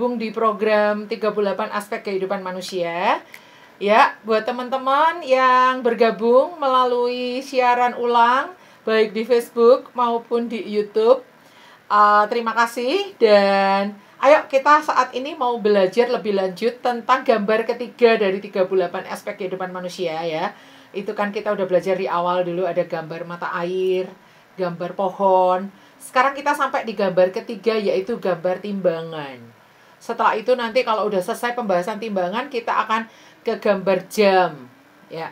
bergabung di program 38 Aspek Kehidupan Manusia. Ya, buat teman-teman yang bergabung melalui siaran ulang, baik di Facebook maupun di YouTube, terima kasih. Dan ayo kita saat ini mau belajar lebih lanjut tentang gambar ketiga dari 38 aspek kehidupan manusia ya. Itu kan kita udah belajar di awal dulu, ada gambar mata air, gambar pohon. Sekarang kita sampai di gambar ketiga, yaitu gambar timbangan. Setelah itu nanti kalau udah selesai pembahasan timbangan, kita akan ke gambar jam ya.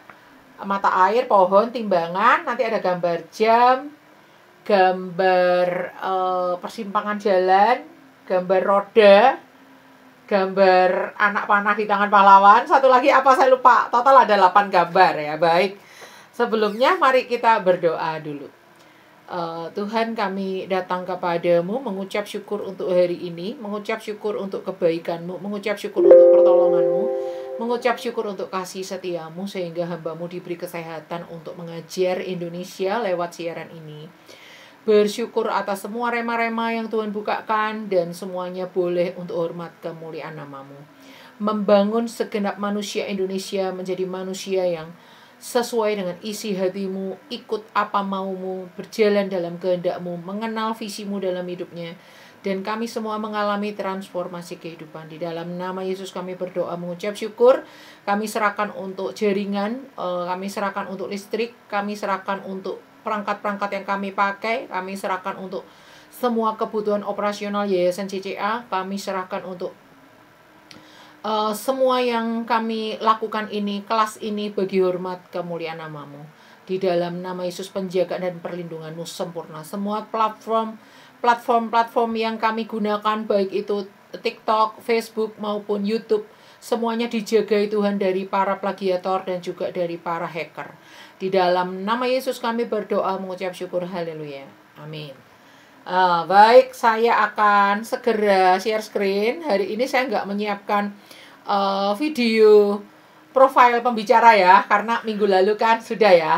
Mata air, pohon, timbangan, nanti ada gambar jam, gambar persimpangan jalan, gambar roda, gambar anak panah di tangan pahlawan. Satu lagi apa saya lupa. Total ada 8 gambar ya. Baik. Sebelumnya mari kita berdoa dulu. Tuhan, kami datang kepadamu mengucap syukur untuk hari ini, mengucap syukur untuk kebaikan-Mu, mengucap syukur untuk pertolongan-Mu, mengucap syukur untuk kasih setiamu sehingga hamba-Mu diberi kesehatan untuk mengajar Indonesia lewat siaran ini. Bersyukur atas semua rema-rema yang Tuhan bukakan dan semuanya boleh untuk hormat kemuliaan nama-Mu. Membangun segenap manusia Indonesia menjadi manusia yang sesuai dengan isi hatimu, ikut apa maumu, berjalan dalam kehendak-Mu, mengenal visi-Mu dalam hidupnya. Dan kami semua mengalami transformasi kehidupan. Di dalam nama Yesus kami berdoa mengucap syukur. Kami serahkan untuk jaringan, kami serahkan untuk listrik, kami serahkan untuk perangkat-perangkat yang kami pakai, kami serahkan untuk semua kebutuhan operasional Yayasan CCA, kami serahkan untuk semua yang kami lakukan ini, kelas ini bagi hormat kemuliaan nama-Mu. Di dalam nama Yesus penjagaan dan perlindungan-Mu sempurna. Semua platform yang kami gunakan, baik itu TikTok, Facebook maupun YouTube, semuanya dijagai Tuhan dari para plagiator dan juga dari para hacker. Di dalam nama Yesus kami berdoa mengucap syukur, haleluya, amin. Baik, saya akan segera share screen. Hari ini saya nggak menyiapkan video profil pembicara ya, karena minggu lalu kan sudah ya.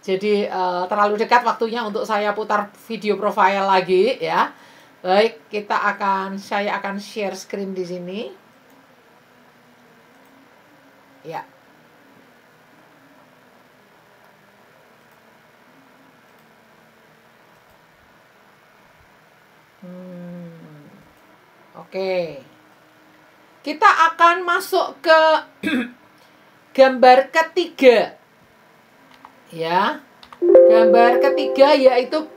Jadi terlalu dekat waktunya untuk saya putar video profil lagi ya. Baik, saya akan share screen di sini. Ya. Oke. Kita akan masuk ke gambar ketiga. Ya. Gambar ketiga yaitu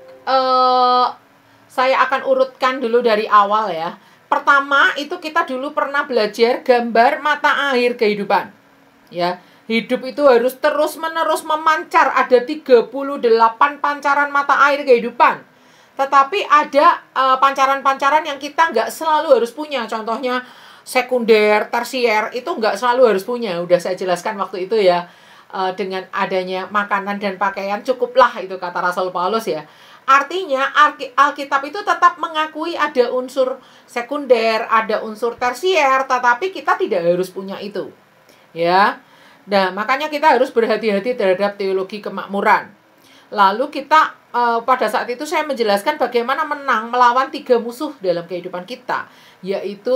saya akan urutkan dulu dari awal ya. Pertama itu kita dulu pernah belajar gambar mata air kehidupan. Ya. Hidup itu harus terus-menerus memancar. Ada 38 pancaran mata air kehidupan. Tetapi ada pancaran-pancaran yang kita nggak selalu harus punya. Contohnya sekunder, tersier, itu nggak selalu harus punya. Udah saya jelaskan waktu itu ya. Dengan adanya makanan dan pakaian cukuplah, itu kata Rasul Paulus ya. Artinya Alkitab itu tetap mengakui ada unsur sekunder, ada unsur tersier, tetapi kita tidak harus punya itu. Ya. Nah, makanya kita harus berhati-hati terhadap teologi kemakmuran. Lalu kita pada saat itu saya menjelaskan bagaimana menang melawan 3 musuh dalam kehidupan kita, yaitu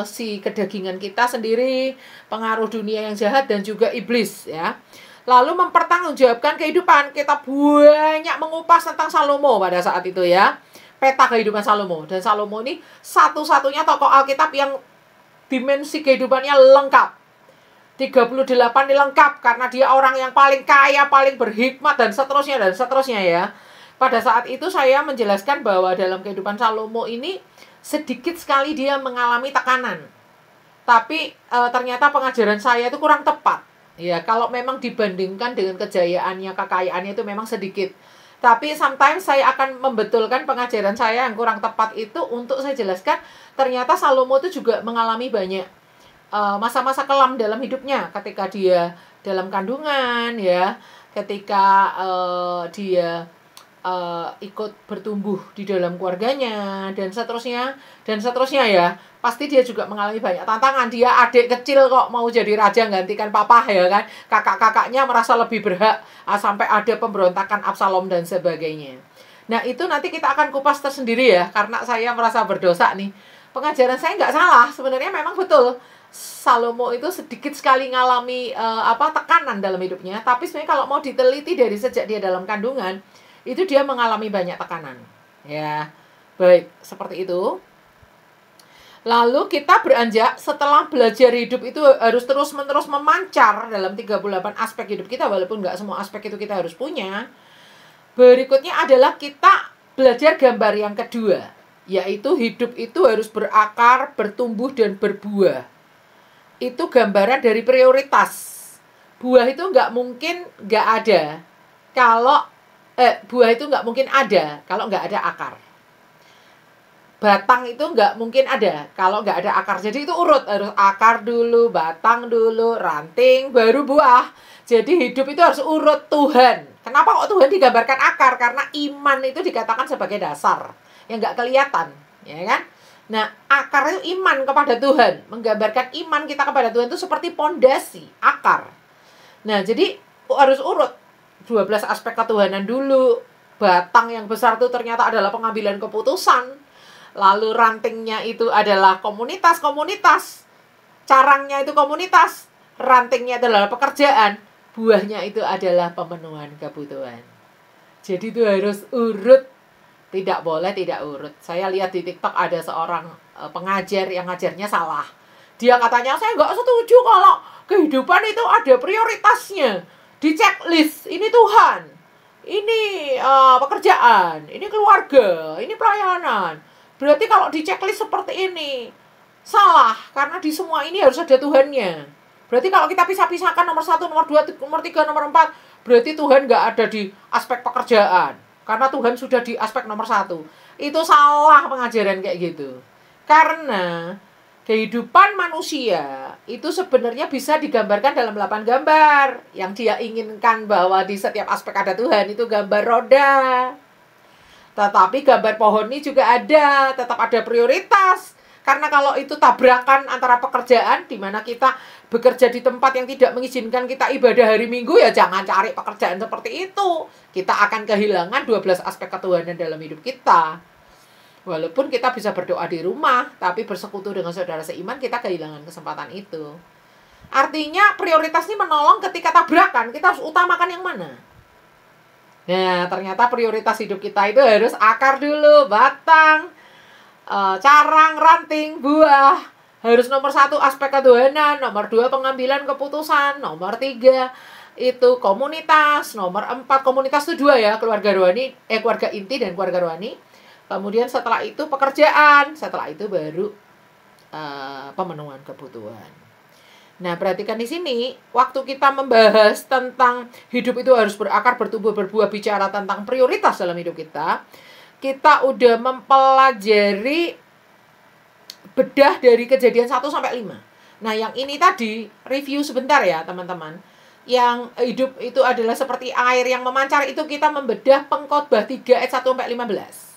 si kedagingan kita sendiri, pengaruh dunia yang jahat, dan juga iblis ya. Lalu mempertanggungjawabkan kehidupan. Kita banyak mengupas tentang Salomo pada saat itu ya, peta kehidupan Salomo. Dan Salomo ini satu-satunya tokoh Alkitab yang dimensi kehidupannya lengkap. 38 ini lengkap karena dia orang yang paling kaya, paling berhikmat, dan seterusnya ya. Pada saat itu saya menjelaskan bahwa dalam kehidupan Salomo ini sedikit sekali dia mengalami tekanan. Tapi ternyata pengajaran saya itu kurang tepat. Ya, kalau memang dibandingkan dengan kejayaannya, kekayaannya itu memang sedikit. Tapi sometimes saya akan membetulkan pengajaran saya yang kurang tepat itu untuk saya jelaskan ternyata Salomo itu juga mengalami banyak masa-masa kelam dalam hidupnya, ketika dia dalam kandungan ya, ketika dia ikut bertumbuh di dalam keluarganya dan seterusnya ya. Pasti dia juga mengalami banyak tantangan. Dia adik kecil kok mau jadi raja gantikan papa ya kan. Kakak-kakaknya merasa lebih berhak, sampai ada pemberontakan Absalom dan sebagainya. Nah, itu nanti kita akan kupas tersendiri ya, karena saya merasa berdosa nih. pengajaran saya nggak salah. Sebenarnya memang betul. Salomo itu sedikit sekali ngalami tekanan dalam hidupnya. Tapi sebenarnya kalau mau diteliti dari sejak dia dalam kandungan, itu dia mengalami banyak tekanan. Ya, baik, seperti itu. Lalu kita beranjak setelah belajar hidup itu harus terus-menerus memancar dalam 38 aspek hidup kita, walaupun nggak semua aspek itu kita harus punya. Berikutnya adalah kita belajar gambar yang kedua, yaitu hidup itu harus berakar, bertumbuh, dan berbuah. Itu gambaran dari prioritas. Buah itu nggak mungkin nggak ada kalau buah itu nggak mungkin ada kalau nggak ada akar. Batang itu nggak mungkin ada kalau nggak ada akar. Jadi itu urut, harus akar dulu, batang dulu, ranting, baru buah. Jadi hidup itu harus urut Tuhan. Kenapa kok Tuhan digambarkan akar? Karena iman itu dikatakan sebagai dasar yang nggak kelihatan, ya kan? Nah, akar itu iman kepada Tuhan. Menggambarkan iman kita kepada Tuhan itu seperti pondasi, akar. Nah, jadi harus urut 12 aspek ketuhanan dulu. Batang yang besar itu ternyata adalah pengambilan keputusan. Lalu rantingnya itu adalah komunitas-komunitas. Carangnya itu komunitas. Rantingnya adalah pekerjaan. Buahnya itu adalah pemenuhan kebutuhan. Jadi itu harus urut. Tidak boleh tidak urut. Saya lihat di TikTok ada seorang pengajar yang ngajarnya salah. Dia katanya, saya nggak setuju kalau kehidupan itu ada prioritasnya. Di checklist, ini Tuhan. Ini pekerjaan. Ini keluarga. Ini pelayanan. Berarti kalau di checklist seperti ini, salah. Karena di semua ini harus ada Tuhannya. Berarti kalau kita pisah-pisahkan nomor 1, nomor 2, nomor 3, nomor 4, berarti Tuhan nggak ada di aspek pekerjaan. Karena Tuhan sudah di aspek nomor 1. Itu salah pengajaran kayak gitu. Karena kehidupan manusia itu sebenarnya bisa digambarkan dalam 8 gambar. Yang dia inginkan bahwa di setiap aspek ada Tuhan, itu gambar roda. Tetapi gambar pohon ini juga ada, tetap ada prioritas. Karena kalau itu tabrakan antara pekerjaan, di mana kita bekerja di tempat yang tidak mengizinkan kita ibadah hari Minggu, ya jangan cari pekerjaan seperti itu. Kita akan kehilangan 12 aspek ketuhanan dalam hidup kita. Walaupun kita bisa berdoa di rumah, tapi bersekutu dengan saudara seiman, kita kehilangan kesempatan itu. Artinya prioritas ini menolong ketika tabrakan, kita harus utamakan yang mana? Nah, ternyata prioritas hidup kita itu harus akar dulu, batang, carang, ranting, buah. Harus nomor 1 aspek ketuhanan, nomor 2 pengambilan keputusan, nomor 3 itu komunitas, nomor 4 komunitas itu 2 ya, keluarga inti dan keluarga rohani. Kemudian setelah itu pekerjaan, setelah itu baru pemenuhan kebutuhan. Nah, perhatikan di sini, waktu kita membahas tentang hidup itu harus berakar, bertumbuh, berbuah, bicara tentang prioritas dalam hidup kita, kita udah mempelajari bedah dari Kejadian 1-5. Nah, yang ini tadi, review sebentar ya, teman-teman. Yang hidup itu adalah seperti air yang memancar, itu kita membedah Pengkhotbah 3 ayat 1-15.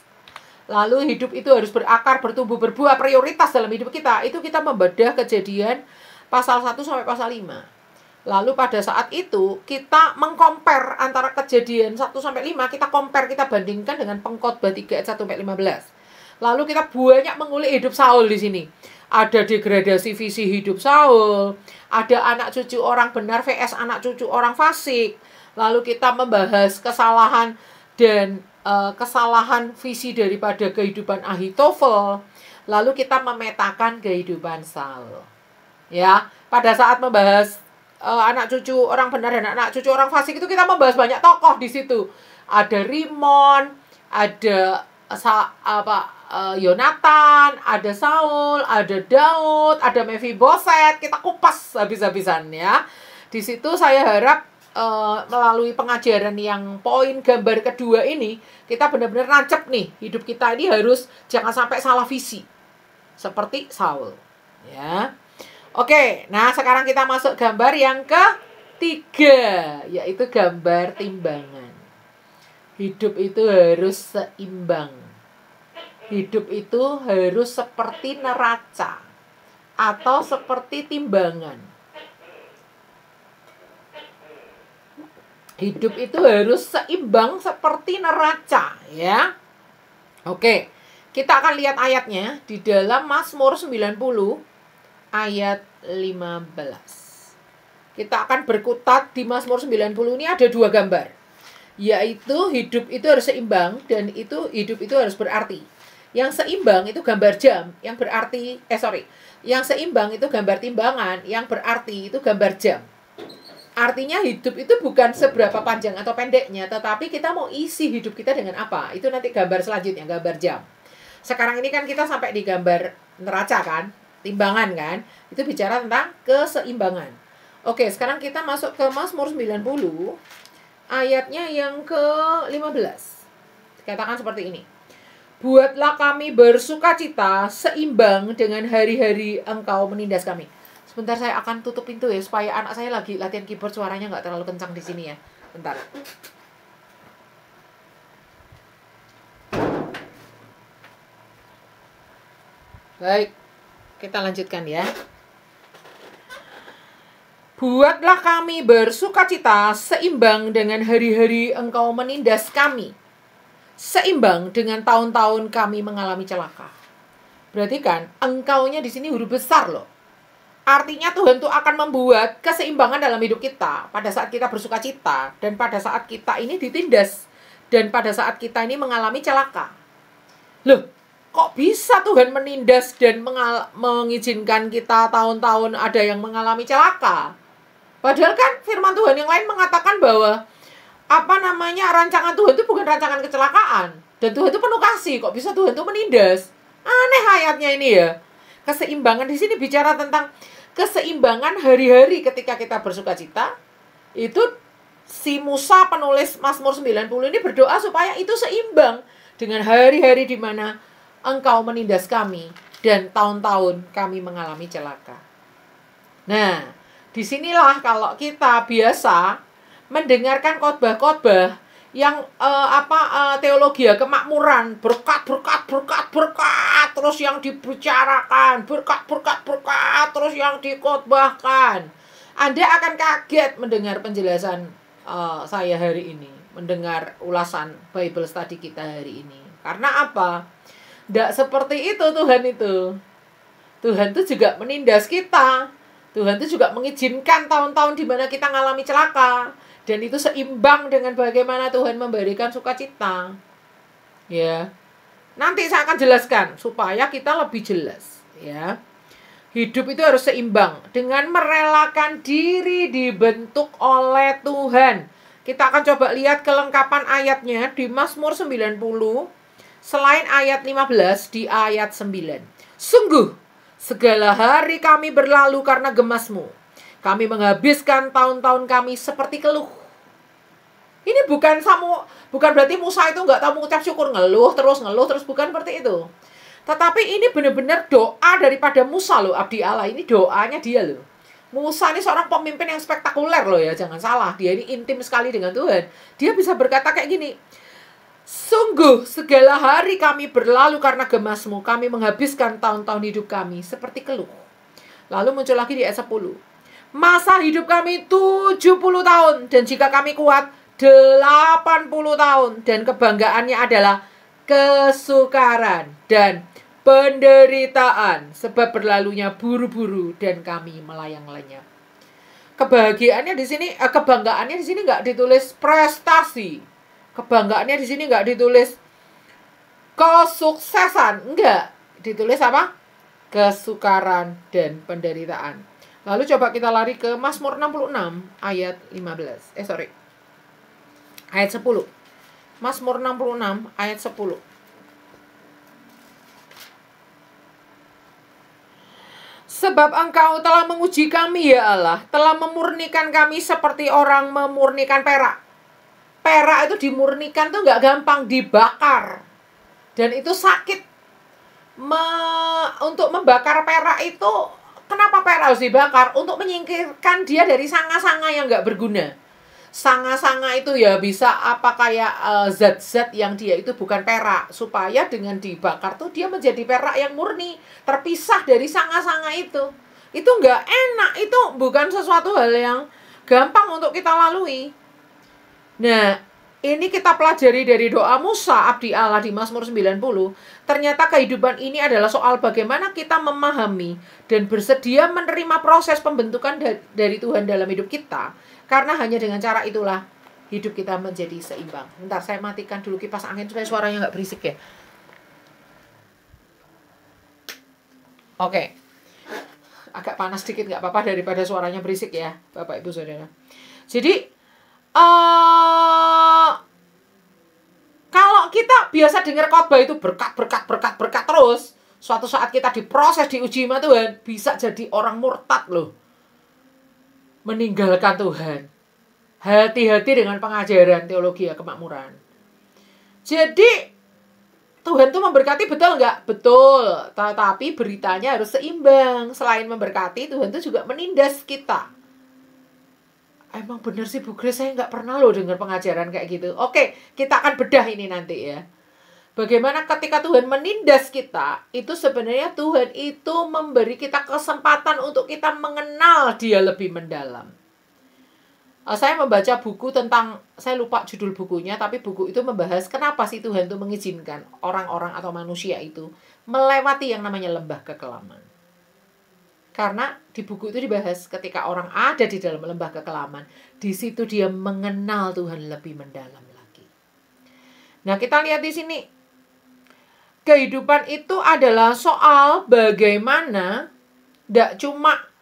Lalu hidup itu harus berakar, bertumbuh, berbuah, prioritas dalam hidup kita. Itu kita membedah Kejadian pasal 1 sampai pasal 5. Lalu pada saat itu kita mengcompare antara Kejadian 1 sampai 5, kita compare, kita bandingkan dengan Pengkhotbah 3 ayat 1 sampai 15. Lalu kita banyak mengulik hidup Saul di sini. Ada degradasi visi hidup Saul, ada anak cucu orang benar vs anak cucu orang fasik. Lalu kita membahas kesalahan dan kesalahan visi daripada kehidupan Ahitofel. Lalu kita memetakan kehidupan Saul. Ya, pada saat membahas anak cucu orang benar dan anak cucu orang fasik itu kita membahas banyak tokoh di situ. Ada Rimon, ada Yonatan, ada Saul, ada Daud, ada Mephiboset. Kita kupas habis-habisan ya. Di situ saya harap melalui pengajaran yang poin gambar kedua ini, kita benar-benar nancep nih, hidup kita ini harus jangan sampai salah visi seperti Saul ya. Oke, nah sekarang kita masuk gambar yang ketiga, yaitu gambar timbangan. Hidup itu harus seimbang. Hidup itu harus seperti neraca atau seperti timbangan. Hidup itu harus seimbang seperti neraca, ya. Oke, Kita akan lihat ayatnya di dalam Mazmur 90 ayat 15. Kita akan berkutat di Mazmur 90 ini ada dua gambar. Yaitu hidup itu harus seimbang dan hidup itu harus berarti. Yang seimbang itu gambar jam, yang berarti yang seimbang itu gambar timbangan, yang berarti itu gambar jam. Artinya hidup itu bukan seberapa panjang atau pendeknya, tetapi kita mau isi hidup kita dengan apa. Itu nanti gambar selanjutnya, gambar jam. Sekarang ini kan kita sampai di gambar neraca kan, timbangan kan. Itu bicara tentang keseimbangan. Oke, sekarang kita masuk ke Mazmur 90, ayatnya yang ke-15. Katakan seperti ini. Buatlah kami bersukacita seimbang dengan hari-hari Engkau menindas kami. Sebentar, saya akan tutup pintu ya, supaya anak saya lagi latihan keyboard, suaranya nggak terlalu kencang di sini ya. Bentar. Baik, kita lanjutkan ya. Buatlah kami bersukacita seimbang dengan hari-hari Engkau menindas kami. Seimbang dengan tahun-tahun kami mengalami celaka. Berarti kan, engkaunya di sini huruf besar loh. Artinya Tuhan tuh akan membuat keseimbangan dalam hidup kita pada saat kita bersukacita dan pada saat kita ini ditindas dan pada saat kita ini mengalami celaka. Loh, kok bisa Tuhan menindas dan mengizinkan kita tahun-tahun ada yang mengalami celaka? Padahal kan firman Tuhan yang lain mengatakan bahwa rancangan Tuhan itu bukan rancangan kecelakaan. Dan Tuhan itu penuh kasih. Kok bisa Tuhan itu menindas? Aneh ayatnya ini ya. Keseimbangan di sini bicara tentang keseimbangan hari-hari ketika kita bersukacita. Itu si Musa penulis Mazmur 90 ini berdoa supaya itu seimbang dengan hari-hari di mana Engkau menindas kami dan tahun-tahun kami mengalami celaka. Nah, disinilah kalau kita biasa mendengarkan khotbah-khotbah yang teologi kemakmuran, berkat, terus yang dibicarakan, berkat, terus yang dikhotbahkan. Anda akan kaget mendengar penjelasan saya hari ini, mendengar ulasan Bible study kita hari ini. Karena apa? Tidak seperti itu Tuhan itu. Tuhan itu juga menindas kita. Tuhan itu juga mengizinkan tahun-tahun di mana kita mengalami celaka. Dan itu seimbang dengan bagaimana Tuhan memberikan sukacita. Ya. Nanti saya akan jelaskan supaya kita lebih jelas, ya. Hidup itu harus seimbang dengan merelakan diri dibentuk oleh Tuhan. Kita akan coba lihat kelengkapan ayatnya di Mazmur 90. Selain ayat 15 di ayat 9. Sungguh, segala hari kami berlalu karena gemas-Mu. Kami menghabiskan tahun-tahun kami seperti keluh. Ini bukan berarti Musa itu nggak tahu mengucap syukur, ngeluh terus, bukan seperti itu. Tetapi ini benar-benar doa daripada Musa loh, abdi Allah. Ini doanya dia loh. Musa ini seorang pemimpin yang spektakuler loh ya, jangan salah. Dia ini intim sekali dengan Tuhan. Dia bisa berkata kayak gini. Sungguh segala hari kami berlalu karena gemas-Mu. Kami menghabiskan tahun-tahun hidup kami seperti keluh. Lalu muncul lagi di ayat 10. Masa hidup kami 70 tahun. Dan jika kami kuat 80 tahun. Dan kebanggaannya adalah kesukaran dan penderitaan. Sebab berlalunya buru-buru dan kami melayang lenyap. Kebahagiaannya di sini, kebanggaannya di sini nggak ditulis prestasi. Kebanggaannya di sini nggak ditulis kesuksesan, enggak. Ditulis apa? Kesukaran dan penderitaan. Lalu coba kita lari ke Mazmur 66 ayat 15. Ayat 10. Mazmur 66 ayat 10. Sebab Engkau telah menguji kami ya Allah, telah memurnikan kami seperti orang memurnikan perak. Perak itu dimurnikan tuh nggak gampang, dibakar. Dan itu sakit. Untuk membakar perak itu, kenapa perak harus dibakar? Untuk menyingkirkan dia dari sanga-sanga yang nggak berguna. Sanga-sanga itu ya bisa kayak zat-zat yang dia itu bukan perak. Supaya dengan dibakar tuh dia menjadi perak yang murni. Terpisah dari sanga-sanga itu. Itu nggak enak. Itu bukan sesuatu hal yang gampang untuk kita lalui. Nah, ini kita pelajari dari doa Musa, abdi Allah di Mazmur 90. Ternyata kehidupan ini adalah soal bagaimana kita memahami dan bersedia menerima proses pembentukan dari Tuhan dalam hidup kita. Karena hanya dengan cara itulah hidup kita menjadi seimbang. Bentar, saya matikan dulu kipas angin supaya suaranya nggak berisik ya. Oke. Agak panas sedikit nggak apa-apa daripada suaranya berisik ya, Bapak Ibu Saudara. Jadi, kalau kita biasa dengar khotbah itu berkat terus, suatu saat kita diproses, diuji sama Tuhan, bisa jadi orang murtad loh. Meninggalkan Tuhan. Hati-hati dengan pengajaran teologi kemakmuran. Jadi, Tuhan tuh memberkati, betul nggak? Betul. Tetapi beritanya harus seimbang. Selain memberkati, Tuhan tuh juga menindas kita. Emang bener sih Bu Grace, saya nggak pernah loh dengar pengajaran kayak gitu. Oke, kita akan bedah ini nanti ya. Bagaimana ketika Tuhan menindas kita, itu sebenarnya Tuhan itu memberi kita kesempatan untuk kita mengenal Dia lebih mendalam. Saya membaca buku tentang, saya lupa judul bukunya, tapi buku itu membahas kenapa sih Tuhan itu mengizinkan orang-orang atau manusia itu melewati yang namanya lembah kekelaman. Karena di buku itu dibahas ketika orang ada di dalam lembah kekelaman, di situ dia mengenal Tuhan lebih mendalam lagi. Nah, kita lihat di sini. Kehidupan itu adalah soal bagaimana tidak cuma.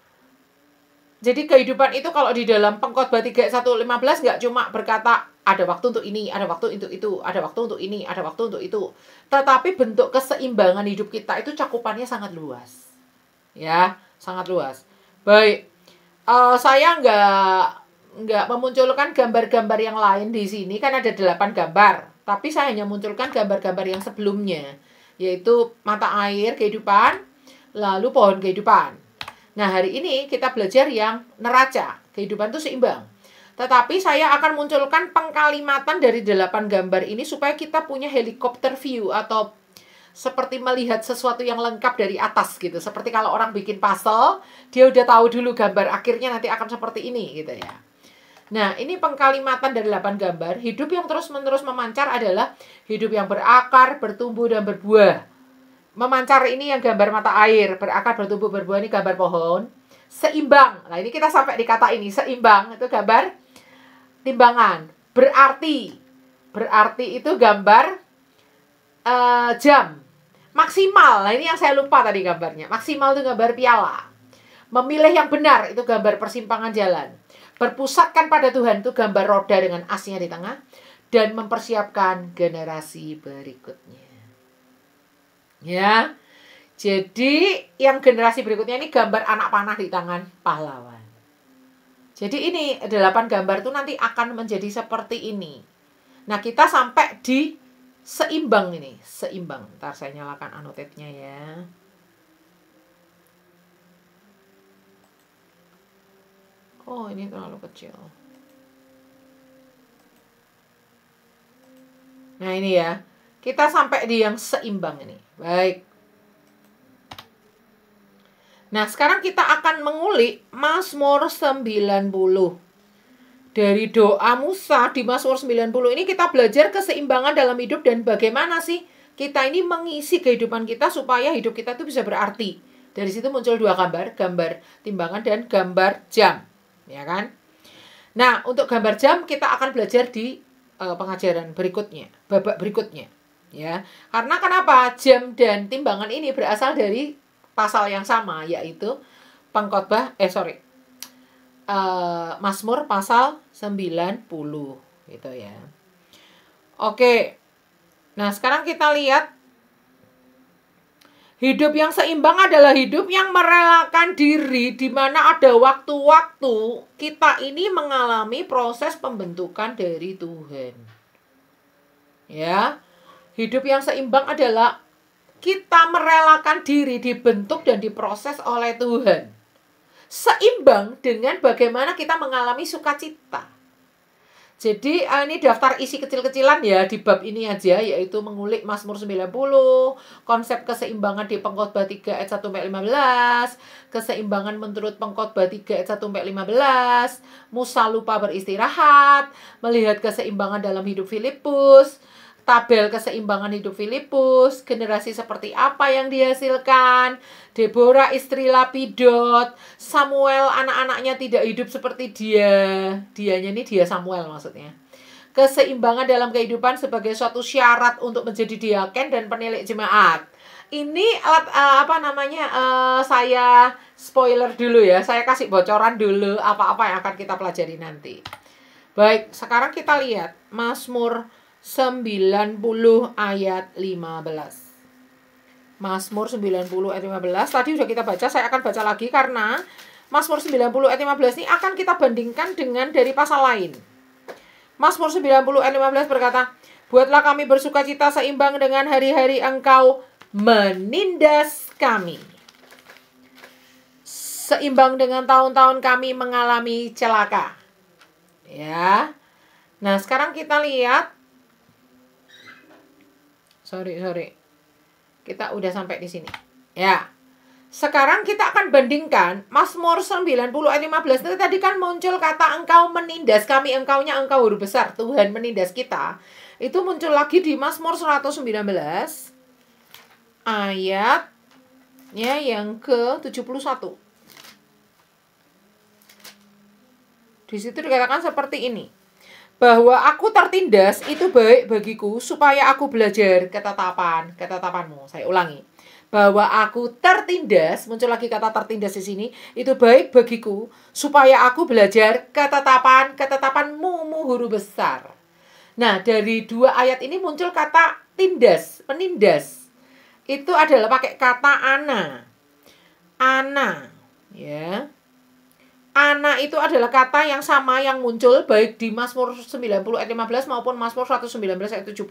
Jadi kehidupan itu kalau di dalam Pengkhotbah 31:15 nggak cuma berkata ada waktu untuk ini, ada waktu untuk itu, ada waktu untuk ini, ada waktu untuk itu. Tetapi bentuk keseimbangan hidup kita itu cakupannya sangat luas. Ya, sangat luas. Baik, saya nggak memunculkan gambar-gambar yang lain di sini, kan ada 8 gambar. Tapi saya hanya munculkan gambar-gambar yang sebelumnya, yaitu mata air kehidupan, lalu pohon kehidupan. Nah, hari ini kita belajar yang neraca. Kehidupan itu seimbang. Tetapi saya akan munculkan pengkalimatan dari 8 gambar ini supaya kita punya helikopter view atau seperti melihat sesuatu yang lengkap dari atas gitu. Seperti kalau orang bikin puzzle, dia udah tahu dulu gambar akhirnya nanti akan seperti ini gitu ya. Nah, ini pengkalimatan dari 8 gambar. Hidup yang terus-menerus memancar adalah hidup yang berakar, bertumbuh, dan berbuah. Memancar ini yang gambar mata air, berakar, bertumbuh, berbuah ini gambar pohon. Seimbang. Nah, ini kita sampai di kata ini, seimbang. Itu gambar timbangan. Berarti itu gambar jam. Maksimal. Nah, ini yang saya lupa tadi gambarnya. Maksimal itu gambar piala. Memilih yang benar itu gambar persimpangan jalan. Berpusatkan pada Tuhan itu gambar roda dengan asnya di tengah. Dan mempersiapkan generasi berikutnya. Ya, jadi yang generasi berikutnya ini gambar anak panah di tangan pahlawan. Jadi ini 8 gambar itu nanti akan menjadi seperti ini. Nah, kita sampai di seimbang ini. Seimbang. Ntar saya nyalakan annotate-nya ya. Oh, ini terlalu kecil. Nah, ini ya. Kita sampai di yang seimbang ini. Baik. Nah, sekarang kita akan mengulik Mazmur 90. Dari doa Musa di Mazmur 90 ini kita belajar keseimbangan dalam hidup dan bagaimana sih kita ini mengisi kehidupan kita supaya hidup kita itu bisa berarti. Dari situ muncul 2 gambar, gambar timbangan dan gambar jam. Ya kan? Nah, untuk gambar jam kita akan belajar di pengajaran berikutnya, babak berikutnya. Ya, karena kenapa jam dan timbangan ini berasal dari pasal yang sama, yaitu Mazmur pasal 90 gitu ya. Oke. Nah, sekarang kita lihat hidup yang seimbang adalah hidup yang merelakan diri di mana ada waktu-waktu kita ini mengalami proses pembentukan dari Tuhan. Ya. Hidup yang seimbang adalah kita merelakan diri dibentuk dan diproses oleh Tuhan. Seimbang dengan bagaimana kita mengalami sukacita. Jadi ini daftar isi kecil-kecilan ya di bab ini aja, yaitu mengulik Mazmur 90, konsep keseimbangan di Pengkhotbah 3 ayat 1-15, keseimbangan menurut Pengkhotbah 3 ayat 1-15, Musa lupa beristirahat, melihat keseimbangan dalam hidup Filipus, tabel keseimbangan hidup Filipus, generasi seperti apa yang dihasilkan, Deborah istri Lapidot, Samuel anak-anaknya tidak hidup seperti dianya ini dia Samuel maksudnya. Keseimbangan dalam kehidupan sebagai suatu syarat untuk menjadi diaken dan penilik jemaat. Ini saya spoiler dulu ya, saya kasih bocoran dulu apa-apa yang akan kita pelajari nanti. Baik, sekarang kita lihat Mazmur 90 ayat 15. Mazmur 90 ayat 15 tadi sudah kita baca, saya akan baca lagi karena Mazmur 90 ayat 15 ini akan kita bandingkan dengan dari pasal lain. Mazmur 90 ayat 15 berkata, "Buatlah kami bersukacita seimbang dengan hari-hari Engkau menindas kami. Seimbang dengan tahun-tahun kami mengalami celaka." Ya. Nah, sekarang kita lihat Sorry. Kita udah sampai di sini. Ya. Sekarang kita akan bandingkan Mazmur 90 ayat 15. Itu tadi kan muncul kata engkau menindas kami, engkaunya engkau huruf besar. Tuhan menindas kita. Itu muncul lagi di Mazmur 119 ayatnya yang ke-71. Di situ dikatakan seperti ini. Bahwa aku tertindas itu baik bagiku supaya aku belajar ketetapanmu. Saya ulangi. Bahwa aku tertindas, muncul lagi kata tertindas di sini, itu baik bagiku supaya aku belajar ketetapanmu huruf besar. Nah, dari dua ayat ini muncul kata tindas, penindas. Itu adalah pakai kata ana. Ana, ya. Ana itu adalah kata yang sama yang muncul baik di Mazmur 90 ayat 15 maupun Mazmur 119 ayat 71.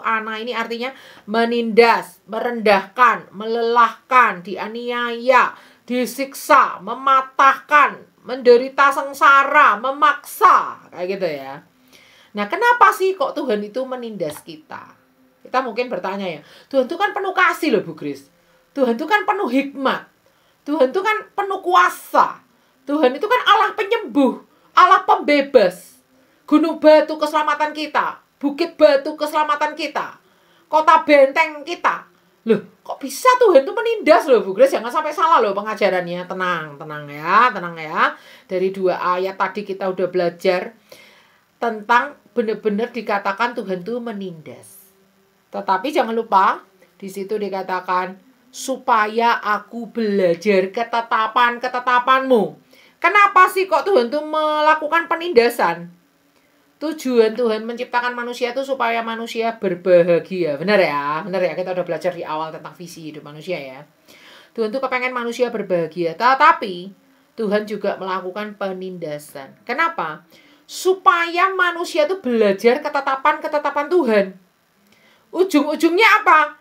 Ana ini artinya menindas, merendahkan, melelahkan, dianiaya, disiksa, mematahkan, menderita sengsara, memaksa, kayak gitu ya. Nah, kenapa sih kok Tuhan itu menindas kita? Kita mungkin bertanya ya, Tuhan itu kan penuh kasih loh Bu Kris. Tuhan itu kan penuh hikmat. Tuhan itu kan penuh kuasa. Tuhan itu kan Allah penyembuh, Allah pembebas. Gunung batu keselamatan kita, bukit batu keselamatan kita, kota benteng kita. Loh, kok bisa Tuhan itu menindas loh Bu Grace? Jangan sampai salah loh pengajarannya. Tenang ya. Dari dua ayat tadi kita udah belajar tentang benar-benar dikatakan Tuhan itu menindas. Tetapi jangan lupa, di situ dikatakan supaya aku belajar ketetapanmu. Kenapa sih kok Tuhan tuh melakukan penindasan? Tujuan Tuhan menciptakan manusia itu supaya manusia berbahagia. Benar ya? Kita udah belajar di awal tentang visi hidup manusia ya. Tuhan tuh kepengen manusia berbahagia. Tetapi Tuhan juga melakukan penindasan. Kenapa? Supaya manusia tuh belajar ketetapan Tuhan. Ujung-ujungnya apa?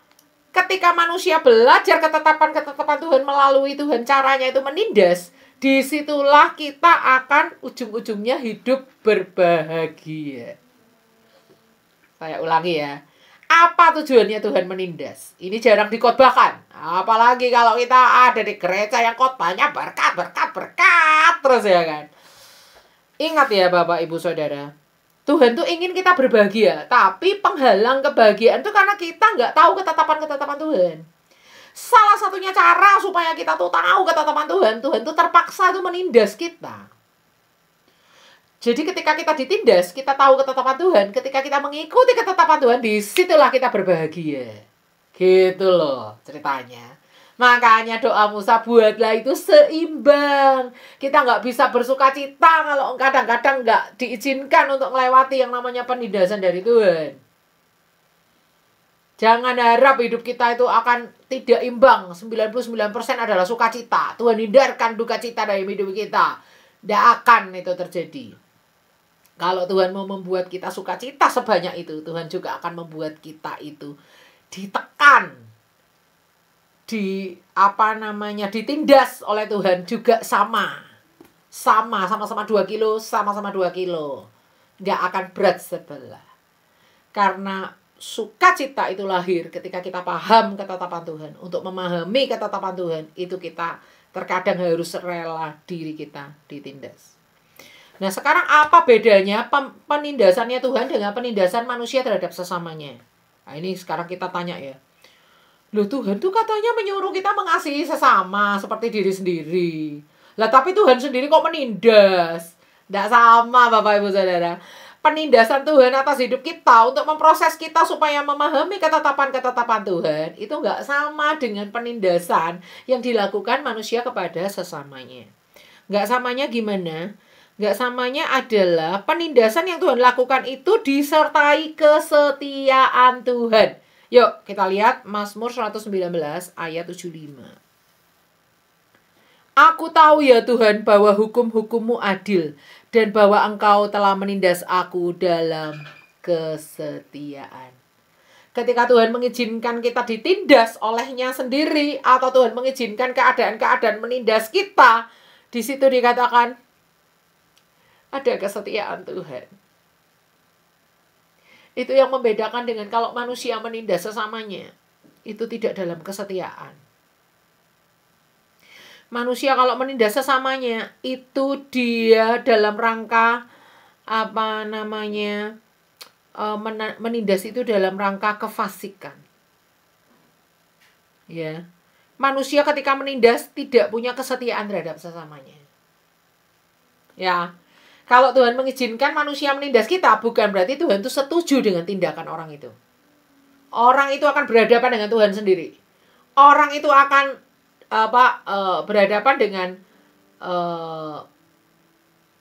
Ketika manusia belajar ketetapan Tuhan melalui Tuhan, caranya itu menindas. Disitulah kita akan ujung-ujungnya hidup berbahagia. Saya ulangi ya. Apa tujuannya Tuhan menindas? Ini jarang dikhotbahkan. Apalagi kalau kita ada di gereja yang khotbahnya berkat terus ya kan. Ingat ya Bapak Ibu Saudara. Tuhan tuh ingin kita berbahagia. Tapi penghalang kebahagiaan itu karena kita nggak tahu ketetapan Tuhan. Salah satunya cara supaya kita tuh tahu ketetapan Tuhan tuh terpaksa tuh menindas kita. Jadi ketika kita ditindas, kita tahu ketetapan Tuhan. Ketika kita mengikuti ketetapan Tuhan, disitulah kita berbahagia. Gitu loh ceritanya. Makanya doa Musa, buatlah itu seimbang. Kita nggak bisa bersuka cita kalau kadang-kadang nggak diizinkan untuk melewati yang namanya penindasan dari Tuhan. Jangan harap hidup kita itu akan tidak imbang. 99% adalah sukacita. Tuhan hindarkan duka cita dari hidup kita. Tidak akan itu terjadi. Kalau Tuhan mau membuat kita sukacita sebanyak itu, Tuhan juga akan membuat kita itu ditekan. Ditindas oleh Tuhan juga sama-sama 2 kilo, sama-sama 2 kilo. nggak akan berat sebelah. Karena sukacita itu lahir ketika kita paham ketetapan Tuhan. Untuk memahami ketetapan Tuhan, itu kita terkadang harus rela diri kita ditindas. Nah, sekarang apa bedanya penindasannya Tuhan dengan penindasan manusia terhadap sesamanya? Nah, ini sekarang kita tanya ya. Loh, Tuhan tuh katanya menyuruh kita mengasihi sesama seperti diri sendiri. Lah, tapi Tuhan sendiri kok menindas? Nggak sama, Bapak Ibu Saudara. Penindasan Tuhan atas hidup kita untuk memproses kita supaya memahami ketetapan-ketetapan Tuhan itu nggak sama dengan penindasan yang dilakukan manusia kepada sesamanya. Nggak samanya gimana? Nggak samanya adalah penindasan yang Tuhan lakukan itu disertai kesetiaan Tuhan. Yuk kita lihat Mazmur 119 ayat 75. Aku tahu ya Tuhan bahwa hukum-hukum-Mu adil dan bahwa Engkau telah menindas aku dalam kesetiaan. Ketika Tuhan mengizinkan kita ditindas olehnya sendiri atau Tuhan mengizinkan keadaan-keadaan menindas kita, di situ dikatakan ada kesetiaan Tuhan. Itu yang membedakan dengan kalau manusia menindas sesamanya, itu tidak dalam kesetiaan. Manusia kalau menindas sesamanya itu dia dalam rangka menindas itu dalam rangka kefasikan. Ya. Manusia ketika menindas tidak punya kesetiaan terhadap sesamanya. Ya. Kalau Tuhan mengizinkan manusia menindas kita, bukan berarti Tuhan itu setuju dengan tindakan orang itu. Orang itu akan berhadapan dengan Tuhan sendiri. Orang itu akan berhadapan dengan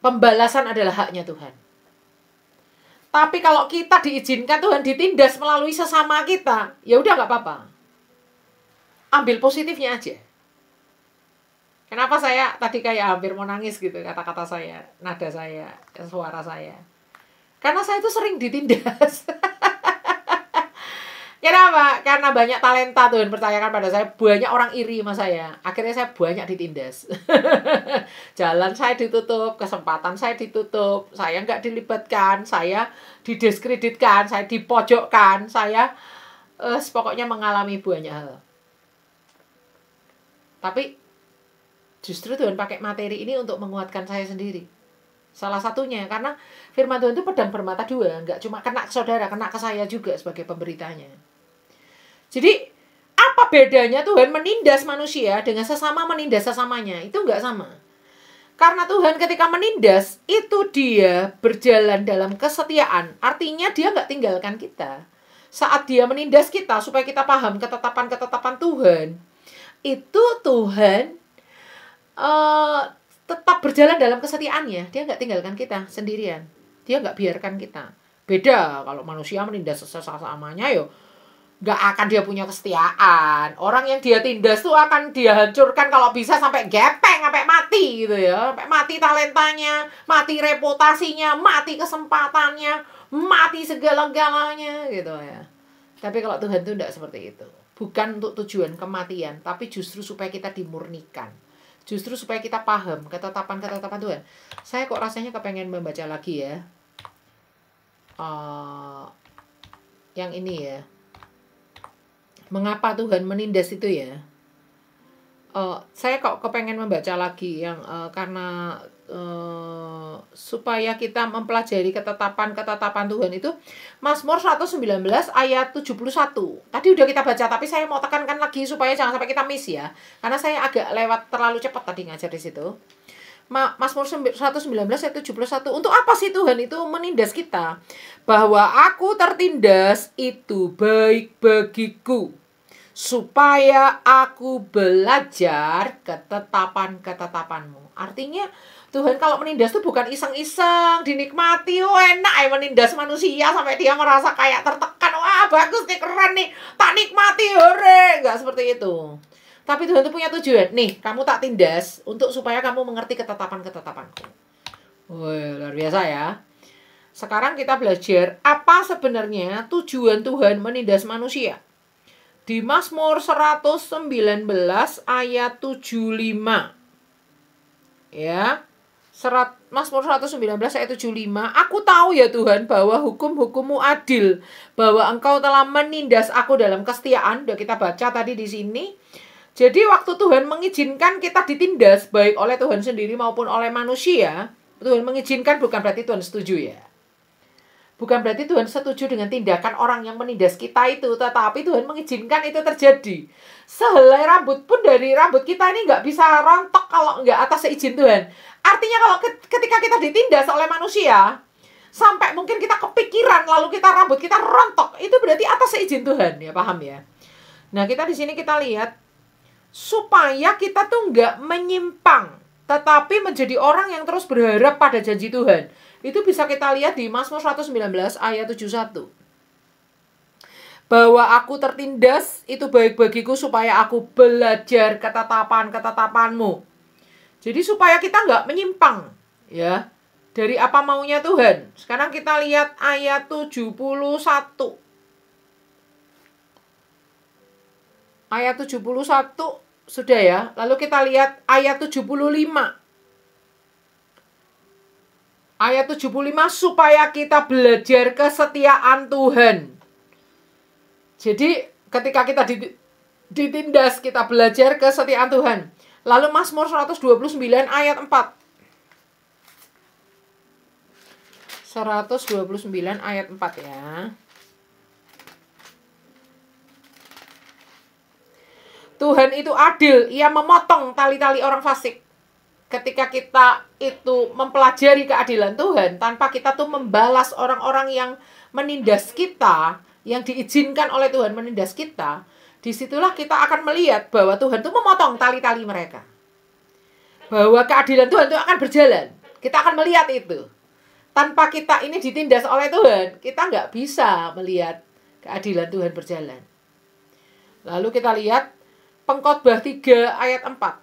pembalasan adalah haknya Tuhan. Tapi kalau kita diizinkan Tuhan ditindas melalui sesama kita, ya udah nggak apa-apa. Ambil positifnya aja. Kenapa saya tadi kayak hampir mau nangis gitu kata-kata saya, nada saya, suara saya. Karena saya itu sering ditindas. Kenapa? Karena banyak talenta Tuhan percayakan pada saya. Banyak orang iri sama saya. Akhirnya saya banyak ditindas. Jalan saya ditutup, kesempatan saya ditutup, saya nggak dilibatkan, saya didiskreditkan, saya dipojokkan, saya pokoknya mengalami banyak hal. Tapi justru Tuhan pakai materi ini untuk menguatkan saya sendiri. Salah satunya karena firman Tuhan itu pedang bermata dua, nggak cuma kena ke saudara, kena ke saya juga sebagai pemberitanya. Jadi apa bedanya Tuhan menindas manusia dengan sesama menindas sesamanya? Itu nggak sama. Karena Tuhan ketika menindas itu dia berjalan dalam kesetiaan. Artinya dia nggak tinggalkan kita. Saat dia menindas kita supaya kita paham ketetapan-ketetapan Tuhan, itu Tuhan tetap berjalan dalam kesetiaannya. Dia nggak tinggalkan kita sendirian. Dia nggak biarkan kita. Beda kalau manusia menindas sesamanya, yo nggak akan dia punya kesetiaan. Orang yang dia tindas tuh akan dia hancurkan kalau bisa sampai gepeng, sampai mati gitu ya. Sampai mati talentanya, mati reputasinya, mati kesempatannya, mati segala-galanya gitu ya. Tapi kalau Tuhan tuh enggak seperti itu. Bukan untuk tujuan kematian, tapi justru supaya kita dimurnikan. Justru supaya kita paham ketetapan-ketetapan Tuhan. Saya kok rasanya kepengen membaca lagi ya. Yang ini ya. Mengapa Tuhan menindas itu ya? Saya kok kepengen membaca lagi yang karena supaya kita mempelajari ketetapan-ketetapan Tuhan itu. Mazmur 119 ayat 71. Tadi udah kita baca, tapi saya mau tekankan lagi supaya jangan sampai kita miss ya. Karena saya agak lewat terlalu cepat tadi ngajar di situ. Mazmur 119 ayat 71. Untuk apa sih Tuhan itu menindas kita? Bahwa aku tertindas itu baik bagiku, supaya aku belajar ketetapan-ketetapan-Mu. Artinya Tuhan kalau menindas itu bukan iseng-iseng, dinikmati, enak ya menindas manusia sampai dia merasa kayak tertekan, wah bagus nih, keren nih, tak nikmati, hore. Enggak seperti itu. Tapi Tuhan itu punya tujuan. Nih, kamu tak tindas untuk supaya kamu mengerti ketetapan-ketetapanku. Wah, luar biasa ya. Sekarang kita belajar apa sebenarnya tujuan Tuhan menindas manusia. Di Mazmur 119 ayat 75. Ya. Mazmur 119 ayat 75, aku tahu ya Tuhan bahwa hukum-hukum-Mu adil, bahwa Engkau telah menindas aku dalam kesetiaan. Udah kita baca tadi di sini. Jadi waktu Tuhan mengizinkan kita ditindas, baik oleh Tuhan sendiri maupun oleh manusia, Tuhan mengizinkan bukan berarti Tuhan setuju ya. Bukan berarti Tuhan setuju dengan tindakan orang yang menindas kita itu, tetapi Tuhan mengizinkan itu terjadi. Sehelai rambut pun dari rambut kita ini nggak bisa rontok kalau nggak atas seizin Tuhan. Artinya kalau ketika kita ditindas oleh manusia, sampai mungkin kita kepikiran lalu rambut kita rontok, itu berarti atas seizin Tuhan, ya paham ya? Nah kita di sini kita lihat supaya kita tuh nggak menyimpang, tetapi menjadi orang yang terus berharap pada janji Tuhan. Itu bisa kita lihat di Mazmur 119 ayat 71. Bahwa aku tertindas itu baik bagiku supaya aku belajar ketetapan-ketetapan-Mu. Jadi supaya kita nggak menyimpang ya dari apa maunya Tuhan. Sekarang kita lihat ayat 71. Ayat 71 sudah ya. Lalu kita lihat ayat 75. Ayat 75, supaya kita belajar kesetiaan Tuhan. Jadi ketika kita ditindas, kita belajar kesetiaan Tuhan. Lalu Mazmur 129 ayat 4. 129 ayat 4 ya. Tuhan itu adil, Ia memotong tali-tali orang fasik. Ketika kita itu mempelajari keadilan Tuhan, tanpa kita tuh membalas orang-orang yang menindas kita, yang diizinkan oleh Tuhan menindas kita, disitulah kita akan melihat bahwa Tuhan tuh memotong tali-tali mereka. Bahwa keadilan Tuhan itu akan berjalan. Kita akan melihat itu. Tanpa kita ini ditindas oleh Tuhan, kita nggak bisa melihat keadilan Tuhan berjalan. Lalu kita lihat Pengkhotbah 3 ayat 4.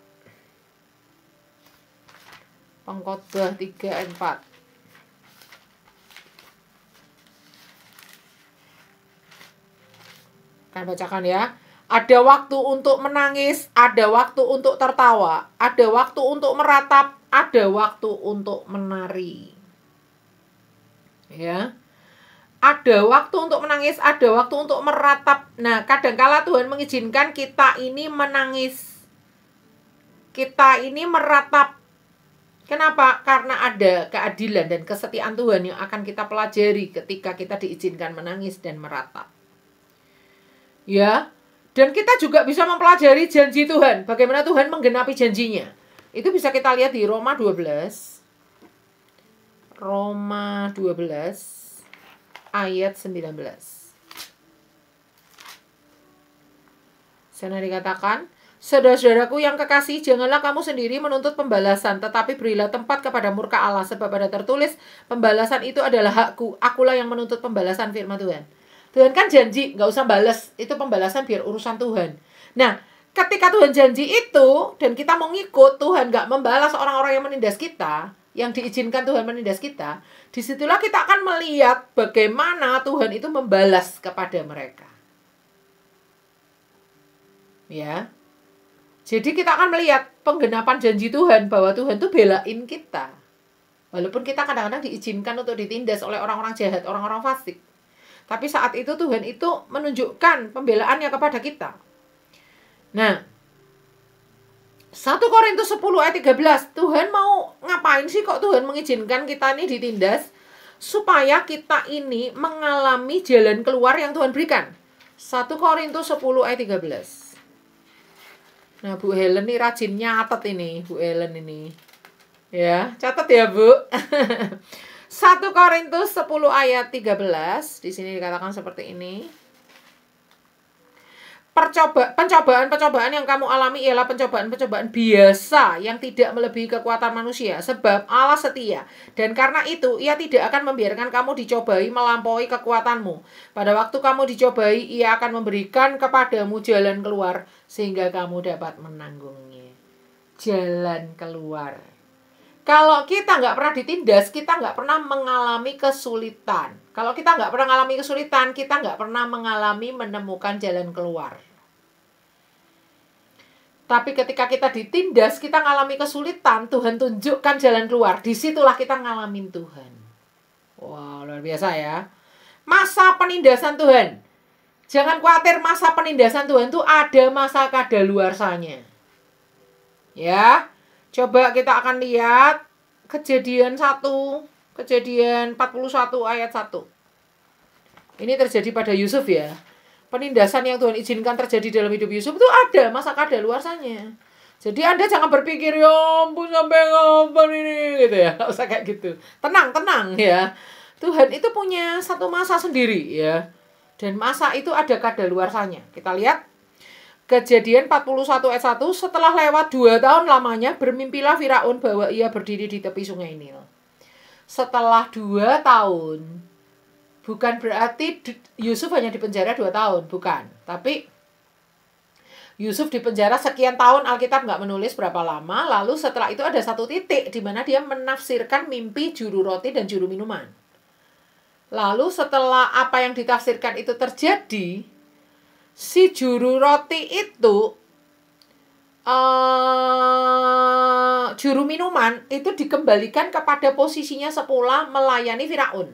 Pengkhotbah 3 ayat 4. Akan bacakan ya. Ada waktu untuk menangis, ada waktu untuk tertawa, ada waktu untuk meratap, ada waktu untuk menari. Ya. Ada waktu untuk menangis, ada waktu untuk meratap. Nah, kadangkala Tuhan mengizinkan kita ini menangis. Kita ini meratap. Kenapa? Karena ada keadilan dan kesetiaan Tuhan yang akan kita pelajari ketika kita diizinkan menangis dan meratap. Ya. Dan kita juga bisa mempelajari janji Tuhan. Bagaimana Tuhan menggenapi janjinya. Itu bisa kita lihat di Roma 12. Roma 12. Ayat 19. Sana dikatakan, saudara-saudaraku yang kekasih, janganlah kamu sendiri menuntut pembalasan, tetapi berilah tempat kepada murka Allah, sebab ada tertulis, pembalasan itu adalah hakku, akulah yang menuntut pembalasan, firman Tuhan. Tuhan kan janji, gak usah balas, itu pembalasan biar urusan Tuhan. Nah, ketika Tuhan janji itu, dan kita mau ngikut, Tuhan gak membalas orang-orang yang menindas kita, yang diizinkan Tuhan menindas kita, disitulah kita akan melihat bagaimana Tuhan itu membalas kepada mereka. Ya. Jadi kita akan melihat penggenapan janji Tuhan bahwa Tuhan itu belain kita. Walaupun kita kadang-kadang diizinkan untuk ditindas oleh orang-orang jahat, orang-orang fasik. Tapi saat itu Tuhan itu menunjukkan pembelaannya kepada kita. Nah, 1 Korintus 10 ayat 13, Tuhan mau ngapain sih kok Tuhan mengizinkan kita ini ditindas? Supaya kita ini mengalami jalan keluar yang Tuhan berikan. 1 Korintus 10 ayat 13. Nah, Bu Helen nih rajin nyatet ini, Bu Helen ini. Ya, catat ya, Bu. 1 Korintus 10 ayat 13, di sini dikatakan seperti ini. Pencobaan-pencobaan yang kamu alami ialah pencobaan-pencobaan biasa yang tidak melebihi kekuatan manusia. Sebab Allah setia. Dan karena itu, Ia tidak akan membiarkan kamu dicobai melampaui kekuatanmu. Pada waktu kamu dicobai, Ia akan memberikan kepadamu jalan keluar sehingga kamu dapat menanggungnya. Jalan keluar. Kalau kita nggak pernah ditindas, kita nggak pernah mengalami kesulitan. Kalau kita nggak pernah mengalami kesulitan, kita nggak pernah mengalami menemukan jalan keluar. Tapi ketika kita ditindas, kita ngalami kesulitan, Tuhan tunjukkan jalan keluar. Disitulah kita ngalamin Tuhan. Wah, luar biasa ya. Masa penindasan Tuhan. Jangan khawatir, masa penindasan Tuhan itu ada masa kadaluarsanya. Ya, coba kita akan lihat Kejadian 1, Kejadian 41 ayat 1. Ini terjadi pada Yusuf ya. Penindasan yang Tuhan izinkan terjadi dalam hidup Yusuf itu ada masa kadaluarsanya. Jadi Anda jangan berpikir, ya ampun sampai kapan ini, gitu ya. Nggak usah kayak gitu. Tenang, tenang ya. Tuhan itu punya satu masa sendiri ya. Dan masa itu ada kadaluarsanya. Kita lihat Kejadian 41 ayat 1. Setelah lewat 2 tahun lamanya, bermimpilah Firaun bahwa ia berdiri di tepi sungai Nil. Setelah 2 tahun. Bukan berarti Yusuf hanya dipenjara 2 tahun, bukan. Tapi Yusuf dipenjara sekian tahun, Alkitab nggak menulis berapa lama. Lalu setelah itu ada satu titik di mana dia menafsirkan mimpi juru roti dan juru minuman. Lalu setelah apa yang ditafsirkan itu terjadi, si juru roti itu, juru minuman itu dikembalikan kepada posisinya semula melayani Firaun.